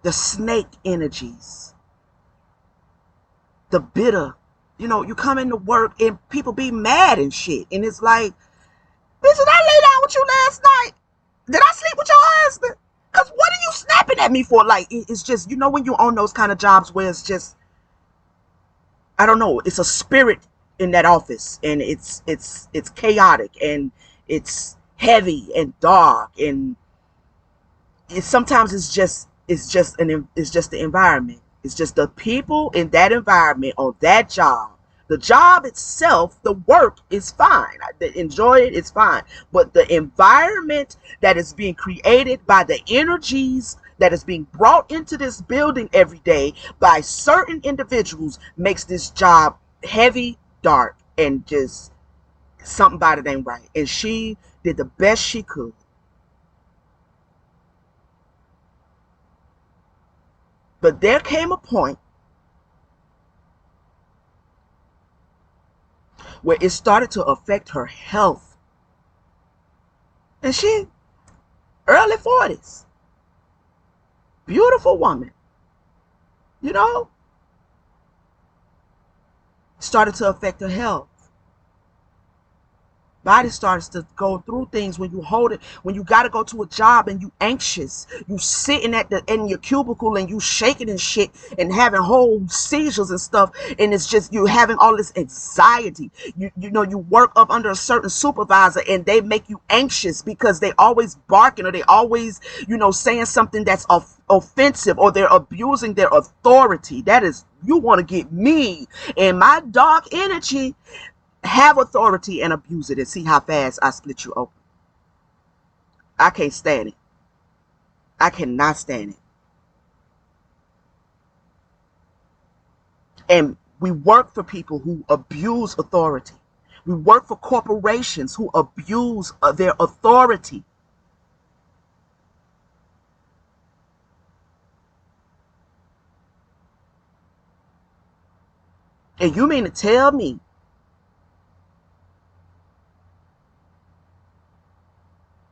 The snake energies, the bitter. You come into work and people be mad and shit. And it's like, bitch, did I lay down with you last night? Did I sleep with your husband? Because what are you snapping at me for? Like, it's just, when you're on those kind of jobs where it's just, I don't know, it's a spirit in that office, and it's chaotic, and it's heavy and dark, and sometimes it's just the environment. It's just the people in that environment on that job. The job itself, the work is fine. I enjoy it, it's fine. But the environment that is being created by the energies that is being brought into this building every day by certain individuals makes this job heavy, dark, and just something about it ain't right. And she did the best she could. But there came a point where it started to affect her health. And she, early 40s, beautiful woman, started to affect her health. Body starts to go through things when you hold it, when you got to go to a job and you anxious, you sitting in your cubicle and you shaking and shit and having whole seizures and stuff, and it's just you having all this anxiety. You work up under a certain supervisor and they make you anxious because they always barking, or they always saying something that's offensive, or they're abusing their authority. That is, you want to get me and my dark energy, have authority and abuse it, and see how fast I split you open. I can't stand it. I cannot stand it. And we work for people who abuse authority. We work for corporations who abuse their authority. And you mean to tell me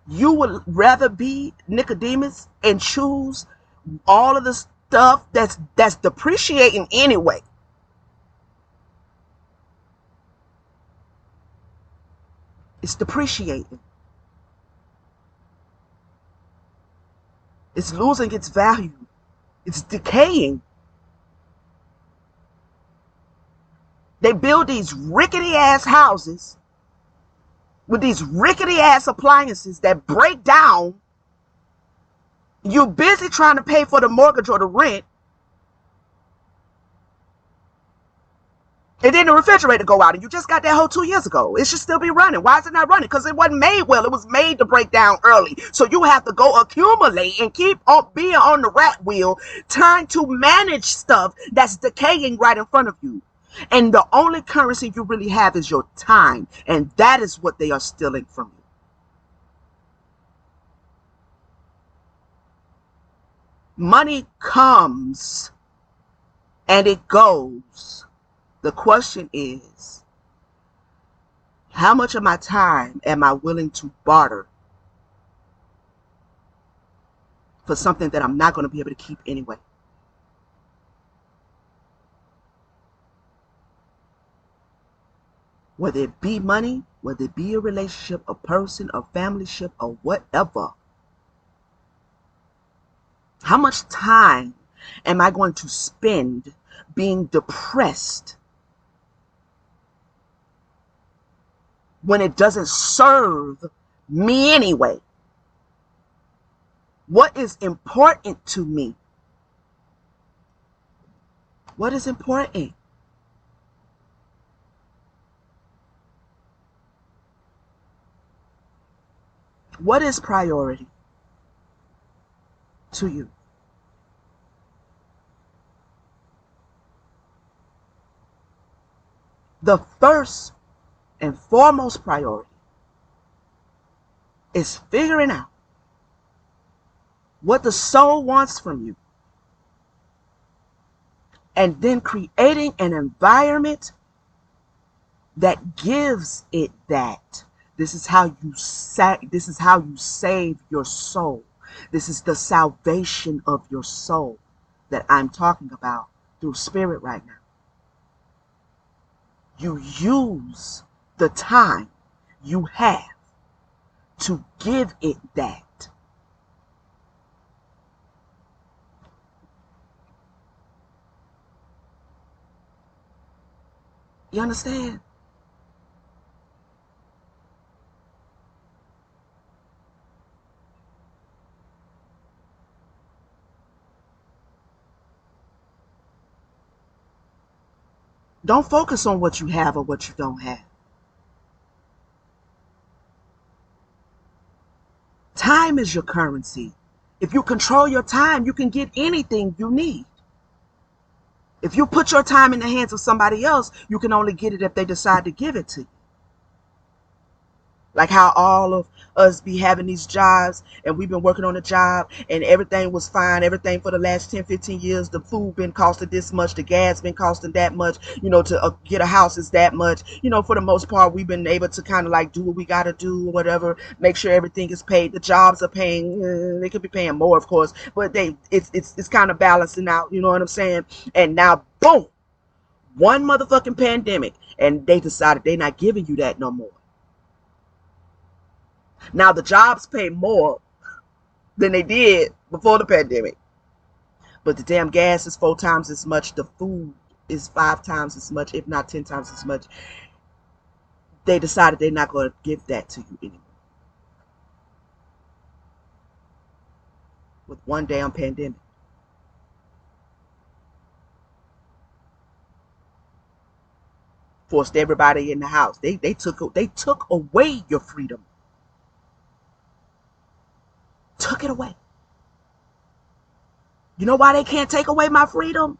you would rather be Nicodemus and choose all of the stuff that's depreciating anyway? It's depreciating. It's losing its value. It's decaying. They build these rickety ass houses with these rickety ass appliances that break down. You're busy trying to pay for the mortgage or the rent, and then the refrigerator go out, and you just got that whole 2 years ago. It should still be running. Why is it not running? Because it wasn't made well. It was made to break down early. So you have to go accumulate and keep on being on the rat wheel, trying to manage stuff that's decaying right in front of you. And the only currency you really have is your time. And that is what they are stealing from you. Money comes and it goes. The question is, how much of my time am I willing to barter for something that I'm not going to be able to keep anyway? Whether it be money, whether it be a relationship, a person, a family ship, or whatever. How much time am I going to spend being depressed when it doesn't serve me anyway? What is important to me? What is important? What is priority to you? The first and foremost priority is figuring out what the soul wants from you, and then creating an environment that gives it that. This is how you save your soul. This is the salvation of your soul that I'm talking about through spirit right now. You use the time you have to give it that. You understand? Don't focus on what you have or what you don't have. Time is your currency. If you control your time, you can get anything you need. If you put your time in the hands of somebody else, you can only get it if they decide to give it to you. Like how all of us be having these jobs, and we've been working on a job and everything was fine. Everything for the last 10, 15 years, the food been costing this much, the gas been costing that much, to get a house is that much. For the most part, we've been able to kind of like do what we got to do, whatever, make sure everything is paid. The jobs are paying, they could be paying more, of course, but it's kind of balancing out, you know what I'm saying? And now, boom, one motherfucking pandemic, and they decided they're not giving you that no more. Now the jobs pay more than they did before the pandemic, but the damn gas is 4 times as much. The food is 5 times as much, if not 10 times as much. They decided they're not going to give that to you anymore with one damn pandemic. Forced everybody in the house. They took away your freedom. Took it away. You know why they can't take away my freedom?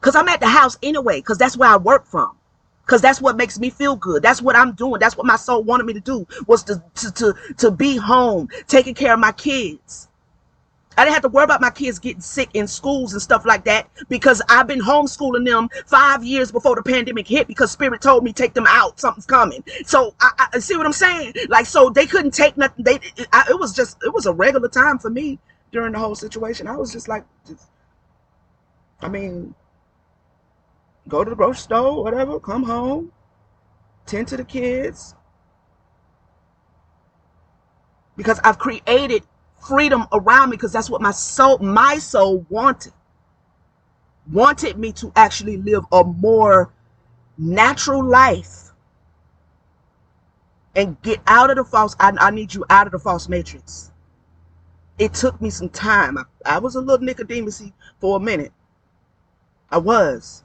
Because I'm at the house anyway, because that's where I work from. Because that's what makes me feel good. That's what I'm doing. That's what my soul wanted me to do, was to be home, taking care of my kids. I didn't have to worry about my kids getting sick in schools and stuff like that, because I've been homeschooling them 5 years before the pandemic hit, because Spirit told me take them out. Something's coming. So I see what I'm saying. Like, so they couldn't take nothing. It was a regular time for me during the whole situation. I was just like, I mean, go to the grocery store, whatever, come home, tend to the kids, because I've created freedom around me, because that's what my soul wanted me to actually live a more natural life and get out of the false. I need you out of the false matrix. It took me some time. I was a little Nicodemus for a minute. I was.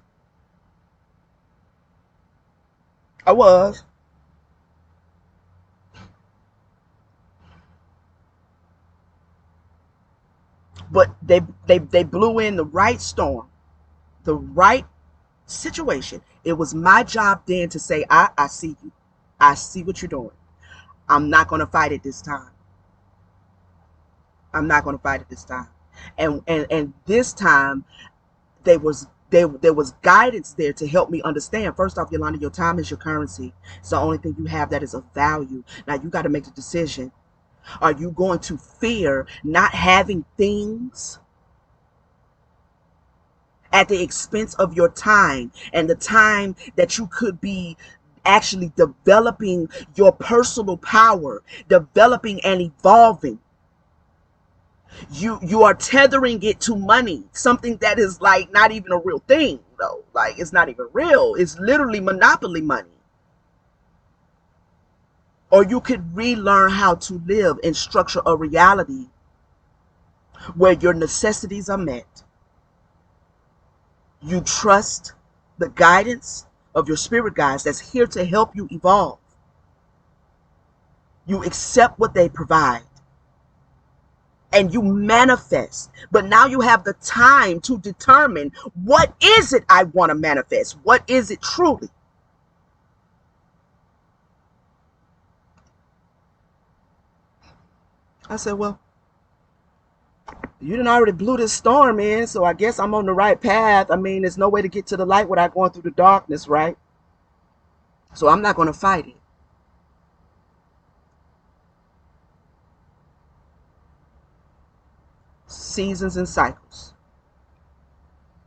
But they blew in the right storm, the right situation. It was my job then to say, I see you. I see what you're doing. I'm not going to fight it this time. I'm not going to fight it this time. And this time there was guidance there to help me understand. First off, Yolanda, your time is your currency. It's the only thing you have that is of value. Now you got to make the decision. Are you going to fear not having things at the expense of your time, and the time that you could be actually developing your personal power, developing and evolving? You are tethering it to money, something that is like not even a real thing though. Like, it's not even real. It's literally monopoly money. Or you could relearn how to live and structure a reality where your necessities are met. You trust the guidance of your spirit guides that's here to help you evolve. You accept what they provide and you manifest. But now you have the time to determine, what is it I want to manifest? What is it truly? I said, well, you done already blew this storm in, so I guess I'm on the right path. I mean, there's no way to get to the light without going through the darkness, right? So I'm not going to fight it. Seasons and cycles.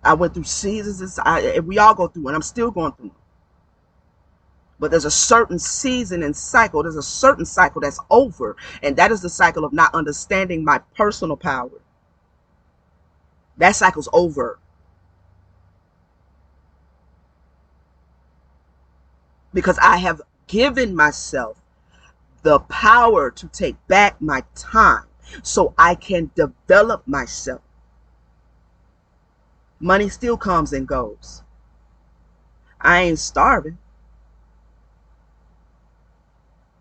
I went through seasons, and we all go through, and I'm still going through them. But there's a certain season and cycle. There's a certain cycle that's over, and that is the cycle of not understanding my personal power. That cycle's over. Because I have given myself the power to take back my time so I can develop myself. Money still comes and goes. I ain't starving.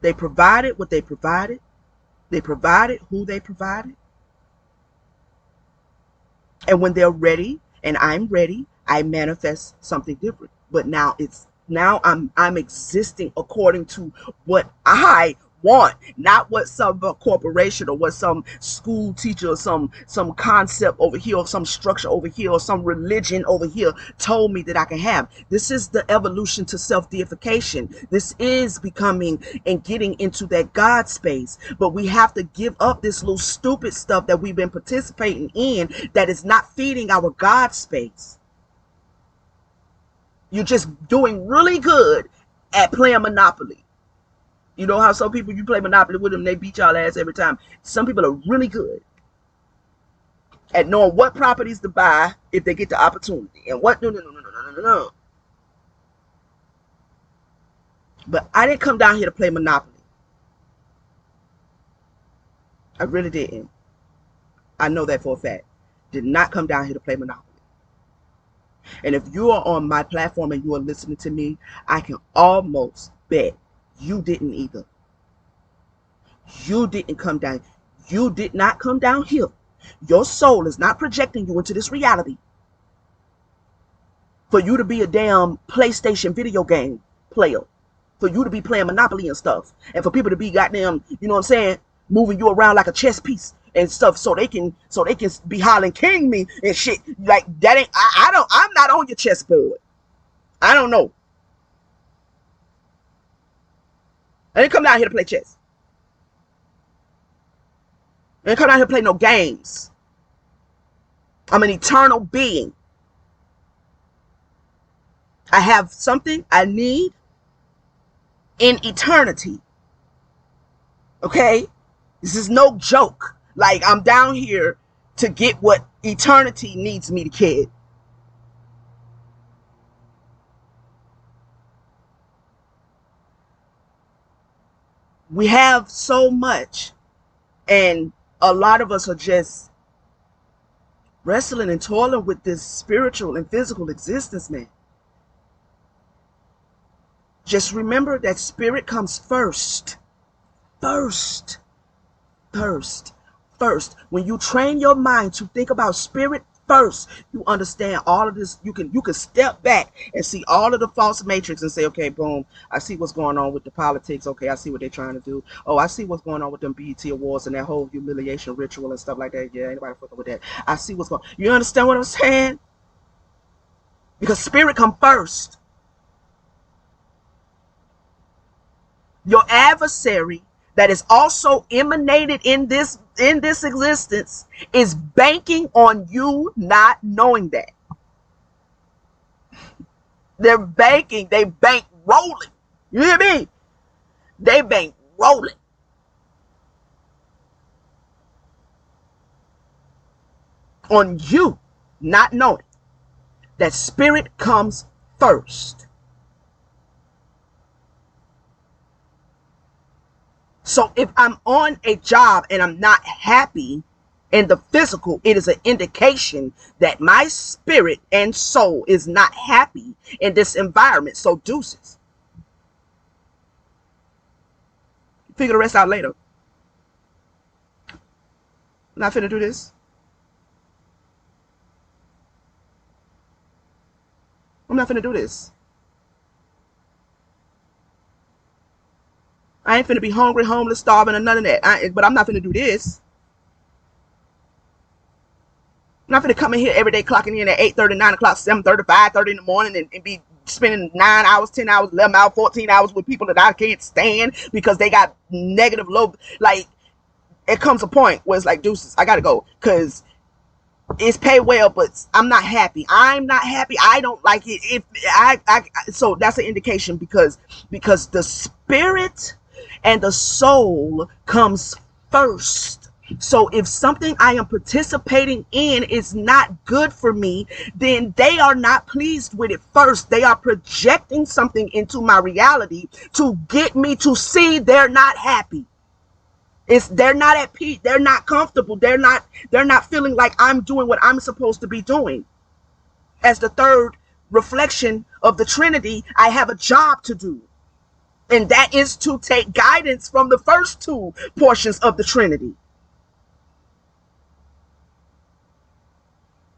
They provided what they provided. They provided who they provided. And when they're ready and I'm ready, I manifest something different. But now I'm existing according to what I want, not what some corporation or what some school teacher or some concept over here or some structure over here or some religion over here told me that I can have. This is the evolution to self-deification. This is becoming and getting into that God space. But we have to give up this little stupid stuff that we've been participating in that is not feeding our God space. You're just doing really good at playing Monopoly. You know how some people, you play Monopoly with them, they beat y'all ass every time. Some people are really good at knowing what properties to buy if they get the opportunity. And what, no. But I didn't come down here to play Monopoly. I really didn't. I know that for a fact. Did not come down here to play Monopoly. And if you are on my platform and you are listening to me, I can almost bet you didn't either. You didn't come down. You did not come down here. Your soul is not projecting you into this reality for you to be a damn PlayStation video game player, for you to be playing Monopoly and stuff, and for people to be goddamn, you know what I'm saying, moving you around like a chess piece and stuff, so they can be hollering king me and shit. Like that ain't, I'm not on your chessboard. I don't know. I didn't come down here to play chess. I didn't come down here to play no games. I'm an eternal being. I have something I need in eternity. Okay? This is no joke. Like, I'm down here to get what eternity needs me to get. We have so much, and a lot of us are just wrestling and toiling with this spiritual and physical existence, man. Just remember that spirit comes first. First. When you train your mind to think about spirit first, you understand all of this. You can step back and see all of the false matrix and say, okay, boom, I see what's going on with the politics. Okay, I see what they're trying to do. Oh, I see what's going on with them BET awards and that whole humiliation ritual and stuff like that. Yeah, anybody fucking with that. I see what's going on. You understand what I'm saying? Because spirit come first. Your adversary that is also emanated in this existence is banking on you not knowing that. They're banking, they bank rolling. You hear me? They bank rolling on you not knowing that spirit comes first. So if I'm on a job and I'm not happy in the physical, it is an indication that my spirit and soul is not happy in this environment. So deuces. Figure the rest out later. I'm not finna do this. I'm not finna do this. I ain't finna be hungry, homeless, starving, or none of that. But I'm not finna do this. I'm not finna come in here every day clocking in at 8:30, 9 o'clock, 7:30, 5:30 in the morning and be spending 9 hours, 10 hours, 11 hours, 14 hours with people that I can't stand because they got negative low. Like, it comes a point where it's like, deuces, I gotta go. Because it's paid well, but I'm not happy. I'm not happy. I don't like it. So that's an indication because the spirit and the soul comes first. So if something I am participating in is not good for me, then they are not pleased with it first. They are projecting something into my reality to get me to see they're not happy. They're not at peace. They're not comfortable. They're not feeling like I'm doing what I'm supposed to be doing. As the third reflection of the Trinity, I have a job to do. And that is to take guidance from the first two portions of the Trinity.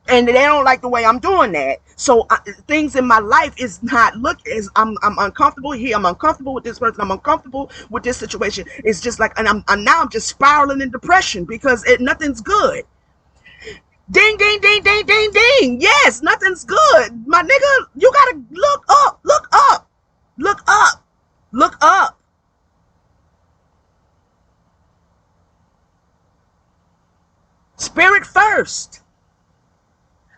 And they don't like the way I'm doing that. So things in my life is not I'm uncomfortable here. I'm uncomfortable with this person. I'm uncomfortable with this situation. It's just like, and I'm just spiraling in depression because nothing's good. Ding, ding, ding, ding, ding, ding. Yes, nothing's good. My nigga, you gotta look up, look up, look up, look up. Spirit first.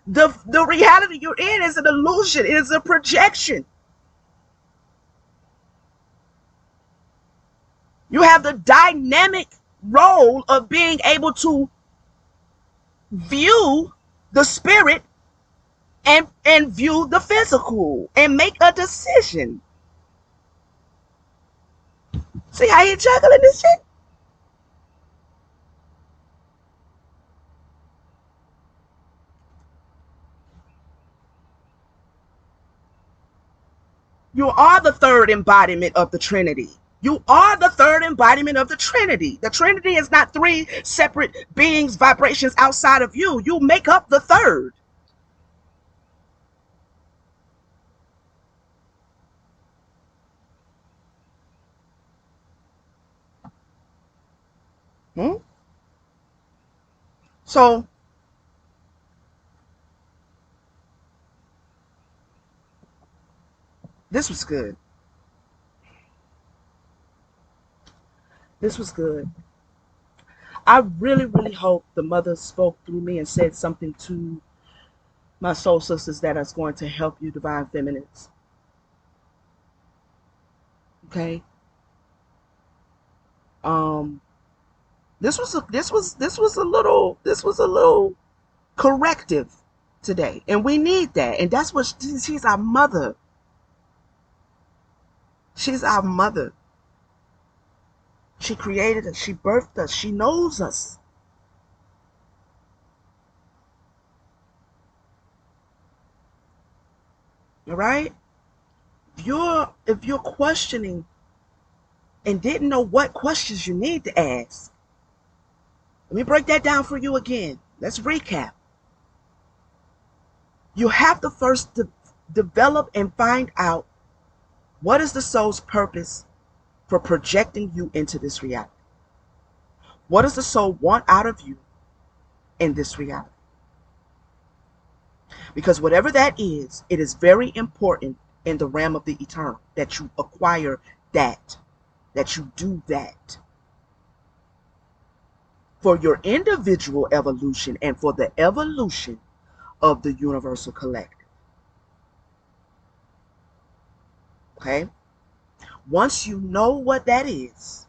The reality you're in is an illusion. It is a projection. You have the dynamic role of being able to view the spirit and view the physical and make a decision. See how you juggling this shit? You are the third embodiment of the Trinity. You are the third embodiment of the Trinity. The Trinity is not three separate beings, vibrations outside of you. You make up the third. Hmm? So this was good. This was good. I really, really hope the mother spoke through me and said something to my soul sisters that is going to help you, divine feminines. Okay. Um, this was a little corrective today, and we need that. And that's what she's our mother. She's our mother. She created us. She birthed us. She knows us. All right. If you're questioning and didn't know what questions you need to ask, let me break that down for you again. Let's recap. You have to first develop and find out what is the soul's purpose for projecting you into this reality. What does the soul want out of you in this reality? Because whatever that is, it is very important in the realm of the eternal that you acquire that you do that for your individual evolution and for the evolution of the universal collective. Okay? Once you know what that is,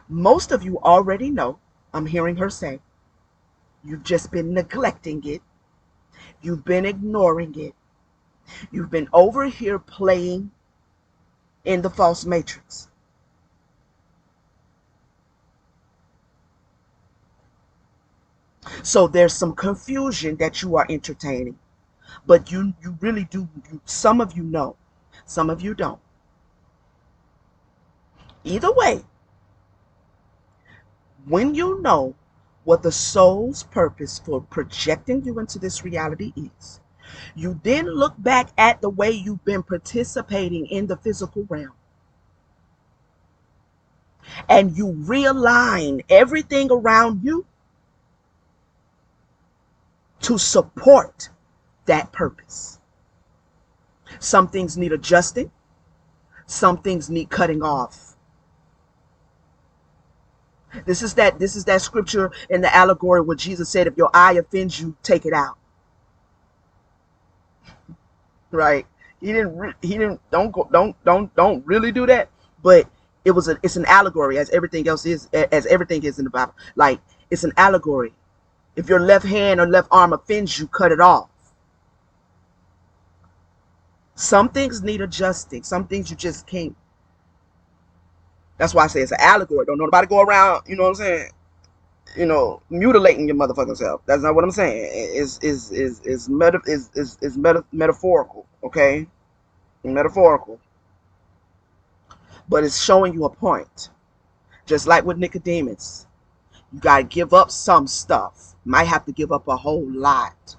most of you already know, I'm hearing her say, you've just been neglecting it. You've been ignoring it. You've been over here playing in the false matrix. So there's some confusion that you are entertaining. But you really do, some of you know, some of you don't. Either way, when you know what the soul's purpose for projecting you into this reality is, you then look back at the way you've been participating in the physical realm and you realign everything around you to support that purpose. Some things need adjusting, some things need cutting off. This is that scripture in the allegory where Jesus said, if your eye offends you, take it out. Right? He didn't don't really do that, but it's an allegory as everything else is, as everything is in the Bible. Like, it's an allegory. If your left hand or left arm offends you, cut it off. Some things need adjusting. Some things you just can't. That's why I say it's an allegory. Don't nobody go around, you know what I'm saying? Mutilating your motherfucking self. That's not what I'm saying. Metaphorical, okay? Metaphorical, but it's showing you a point. Just like with Nicodemus, you gotta give up some stuff. Might have to give up a whole lot.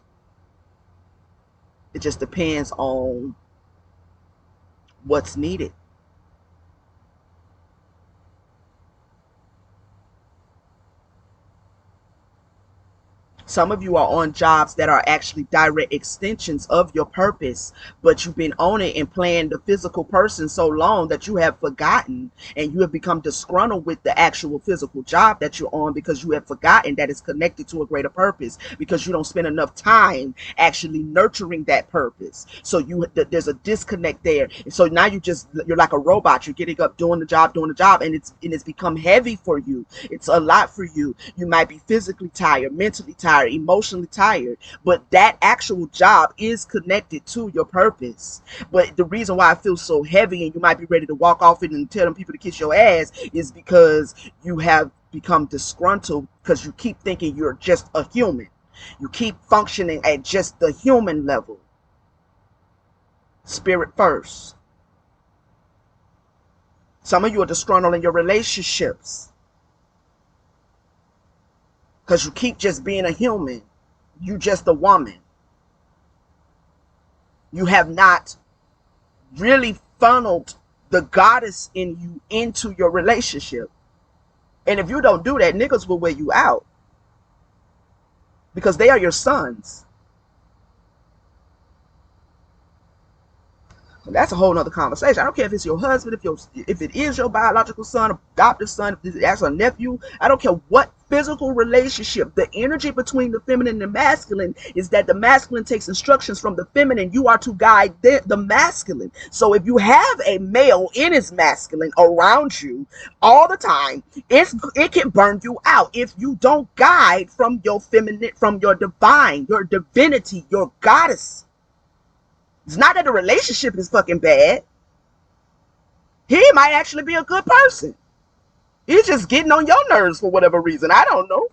It just depends on what's needed. Some of you are on jobs that are actually direct extensions of your purpose, but you've been on it and playing the physical person so long that you have forgotten, and you have become disgruntled with the actual physical job that you're on because you have forgotten that it's connected to a greater purpose, because you don't spend enough time actually nurturing that purpose. So there's a disconnect there. And so now you're like a robot. You're getting up, doing the job, and it's become heavy for you. It's a lot for you. You might be physically tired, mentally tired, emotionally tired, but that actual job is connected to your purpose. But the reason why it feels so heavy and you might be ready to walk off it and tell them people to kiss your ass is because you have become disgruntled because you keep thinking you're just a human. You keep functioning at just the human level. Spirit first. Some of you are disgruntled in your relationships because you keep just being a human. You just a woman. You have not really funneled the goddess in you into your relationship. And if you don't do that, niggas will wear you out because they are your sons. And that's a whole nother conversation. I don't care if it's your husband, if it is your biological son, adoptive son, if that's a nephew. I don't care what physical relationship. The energy between the feminine and the masculine is that the masculine takes instructions from the feminine. You are to guide the masculine. So if you have a male in his masculine around you all the time, it can burn you out if you don't guide from your feminine, from your divine, your divinity, your goddess. It's not that the relationship is fucking bad. He might actually be a good person. He's just getting on your nerves for whatever reason. I don't know.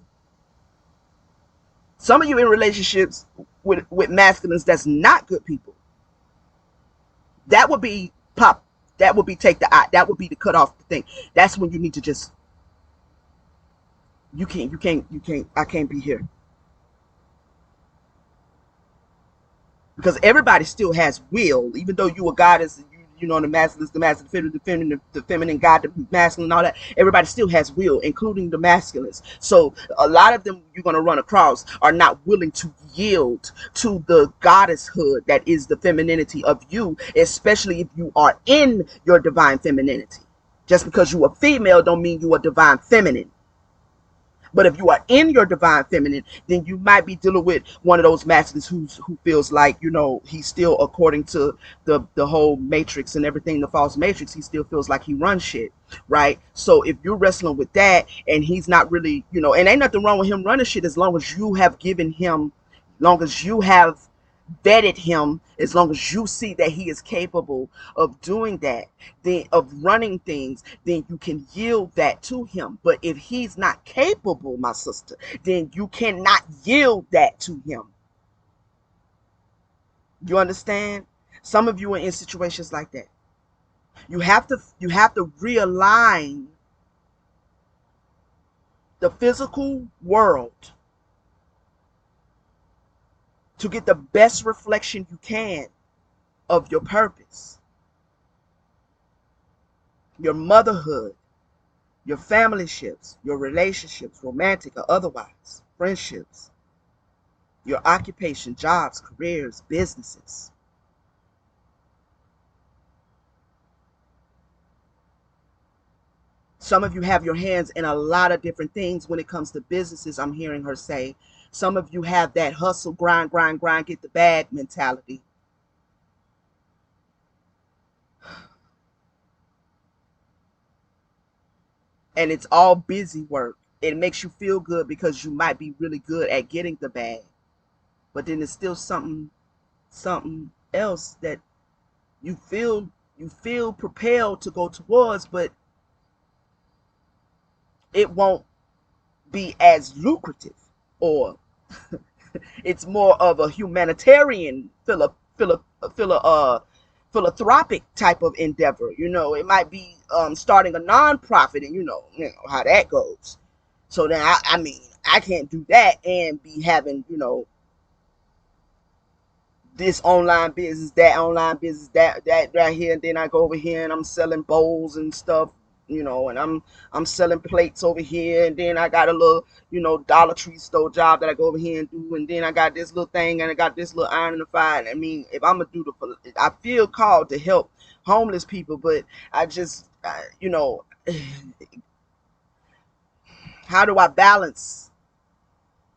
Some of you in relationships with masculines that's not good people. That would be pop. That would be take the eye. That would be to cut off the thing. That's when you need to just, you can't, I can't be here. Because everybody still has will, even though you a goddess, you know, the masculine, the feminine god, the masculine, all that. Everybody still has will, including the masculines. So a lot of them you're gonna run across are not willing to yield to the goddesshood that is the femininity of you, especially if you are in your divine femininity. Just because you are female don't mean you are divine feminine. But if you are in your divine feminine, then you might be dealing with one of those masculines who feels like, you know, he's still, according to the whole matrix and everything, the false matrix, he still feels like he runs shit, right? So if you're wrestling with that and he's not really, you know, and ain't nothing wrong with him running shit as long as you have given him, long as you have vetted him, as long as you see that he is capable of doing that, then of running things, then you can yield that to him. But if he's not capable, my sister, then you cannot yield that to him. You understand? Some of you are in situations like that. You have to realign the physical world to get the best reflection you can of your purpose, your motherhood, your familyships, your relationships, romantic or otherwise, friendships, your occupation, jobs, careers, businesses. Some of you have your hands in a lot of different things when it comes to businesses, I'm hearing her say. Some of you have that hustle, grind, get the bag mentality. And it's all busy work. It makes you feel good because you might be really good at getting the bag. But then it's still something else that you feel propelled to go towards, but it won't be as lucrative, or it's more of a humanitarian philanthropic type of endeavor. You know, it might be starting a nonprofit, and you know how that goes. So then I mean, I can't do that and be having, you know, this online business, that online business, that right here, and then I go over here and I'm selling bowls and stuff, and I'm selling plates over here, and then I got a little, Dollar Tree store job that I go over here and do, and then I got this little thing, and I got this little iron in the fire. I mean, if I'm gonna I feel called to help homeless people, but I just, how do I balance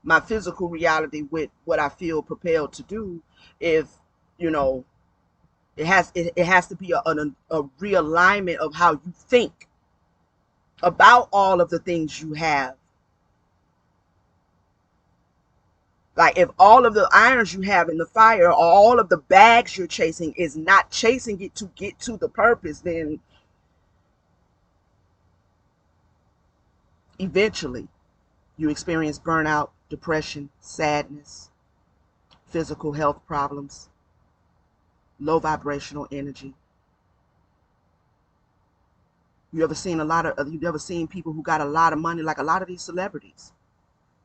my physical reality with what I feel propelled to do? If you know it has to be a realignment of how you think about all of the things you have. Like, if all of the irons you have in the fire, or all of the bags you're chasing is not chasing it to get to the purpose, then eventually you experience burnout, depression, sadness, physical health problems, low vibrational energy. You ever seen people who got a lot of money, like a lot of these celebrities?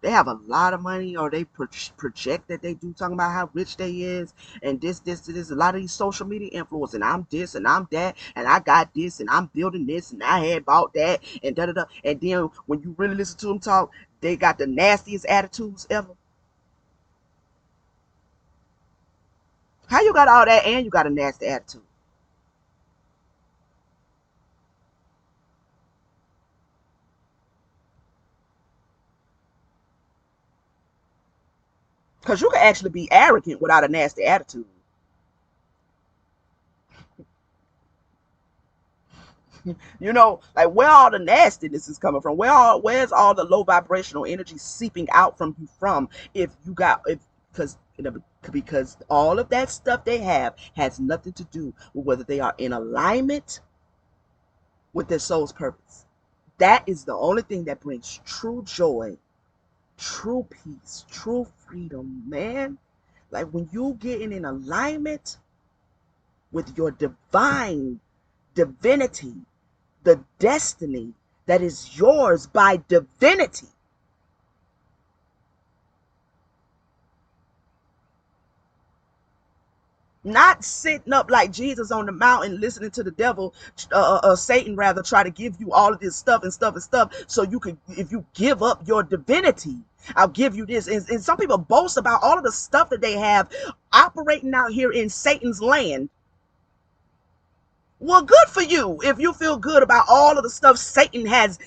They have a lot of money, or they project that they do, talking about how rich they is, and this. A lot of these social media influencers, and I'm this and I'm that, and I got this and I'm building this and I had bought that and da da da. And then when you really listen to them talk, they got the nastiest attitudes ever. How you got all that and you got a nasty attitude? Because you can actually be arrogant without a nasty attitude. Like, where all the nastiness is coming from? Where's all the low vibrational energy seeping out from you from? If you got if because all of that stuff they have has nothing to do with whether they are in alignment with their soul's purpose. That is the only thing that brings true joy, true peace, true freedom, man. Like, when you getting in alignment with your divine divinity, the destiny that is yours by divinity. Not sitting up like Jesus on the mountain listening to the devil, Satan rather, try to give you all of this stuff and stuff and stuff, so you could, if you give up your divinity, I'll give you this. And some people boast about all of the stuff that they have operating out here in Satan's land. Well, good for you if you feel good about all of the stuff Satan has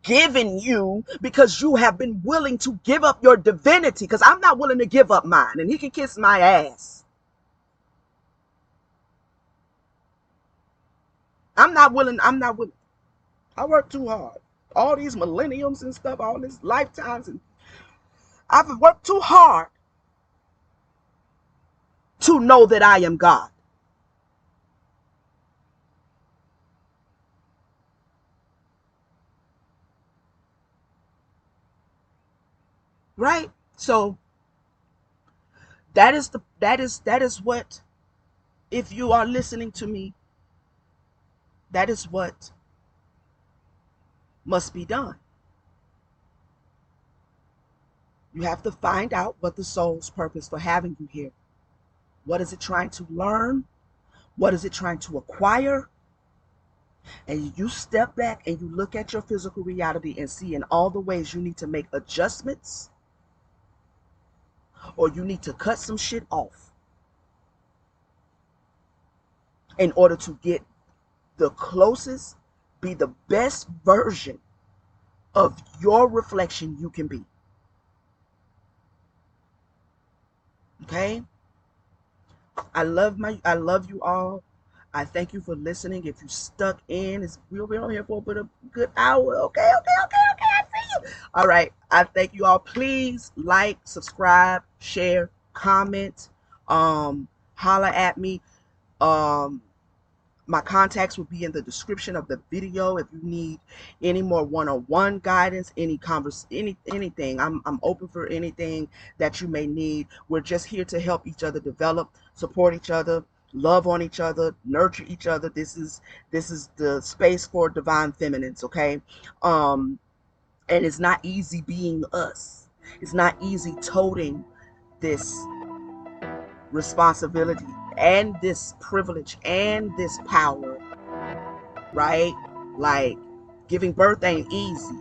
given you, because you have been willing to give up your divinity. Because I'm not willing to give up mine, and he can kiss my ass. I'm not willing. I work too hard. All these millenniums and stuff, all these lifetimes, and I've worked too hard to know that I am God. Right? So that is what, if you are listening to me, that is what must be done. You have to find out what the soul's purpose for having you here. What is it trying to learn? What is it trying to acquire? And you step back and you look at your physical reality and see in all the ways you need to make adjustments, or you need to cut some shit off in order to get the closest, be the best version of your reflection you can be. Okay? I love you all. I thank you for listening. If you stuck in, we'll be on here for a good hour. Okay, okay, okay, okay. I see you. All right. I thank you all. Please like, subscribe, share, comment, holla at me. Um, my contacts will be in the description of the video. If you need any more one-on-one guidance, anything, I'm open for anything that you may need. We're just here to help each other develop, support each other, love on each other, nurture each other. This is the space for divine feminines, okay? And it's not easy being us. It's not easy toting this responsibility and this privilege and this power, right? Like, Giving birth ain't easy,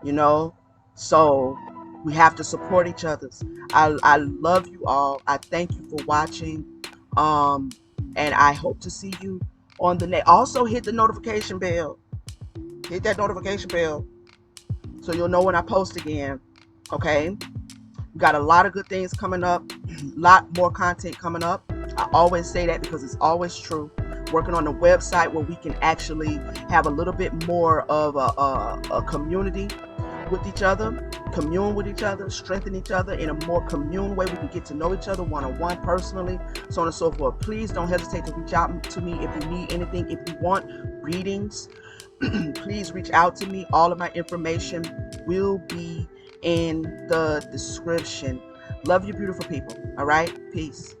you know. So we have to support each other's. I love you all. I thank you for watching. Um, and I hope to see you on the next. Also hit the notification bell. Hit that notification bell so you'll know when I post again. Okay? We got a lot of good things coming up. A lot more content coming up. I always say that because it's always true. Working on a website where we can actually have a little bit more of a community with each other, commune with each other, strengthen each other in a more commune way. We can get to know each other one-on-one, personally, so on and so forth. Please don't hesitate to reach out to me if you need anything. If you want readings, please reach out to me. All of my information will be in the description. Love you, beautiful people. All right? Peace.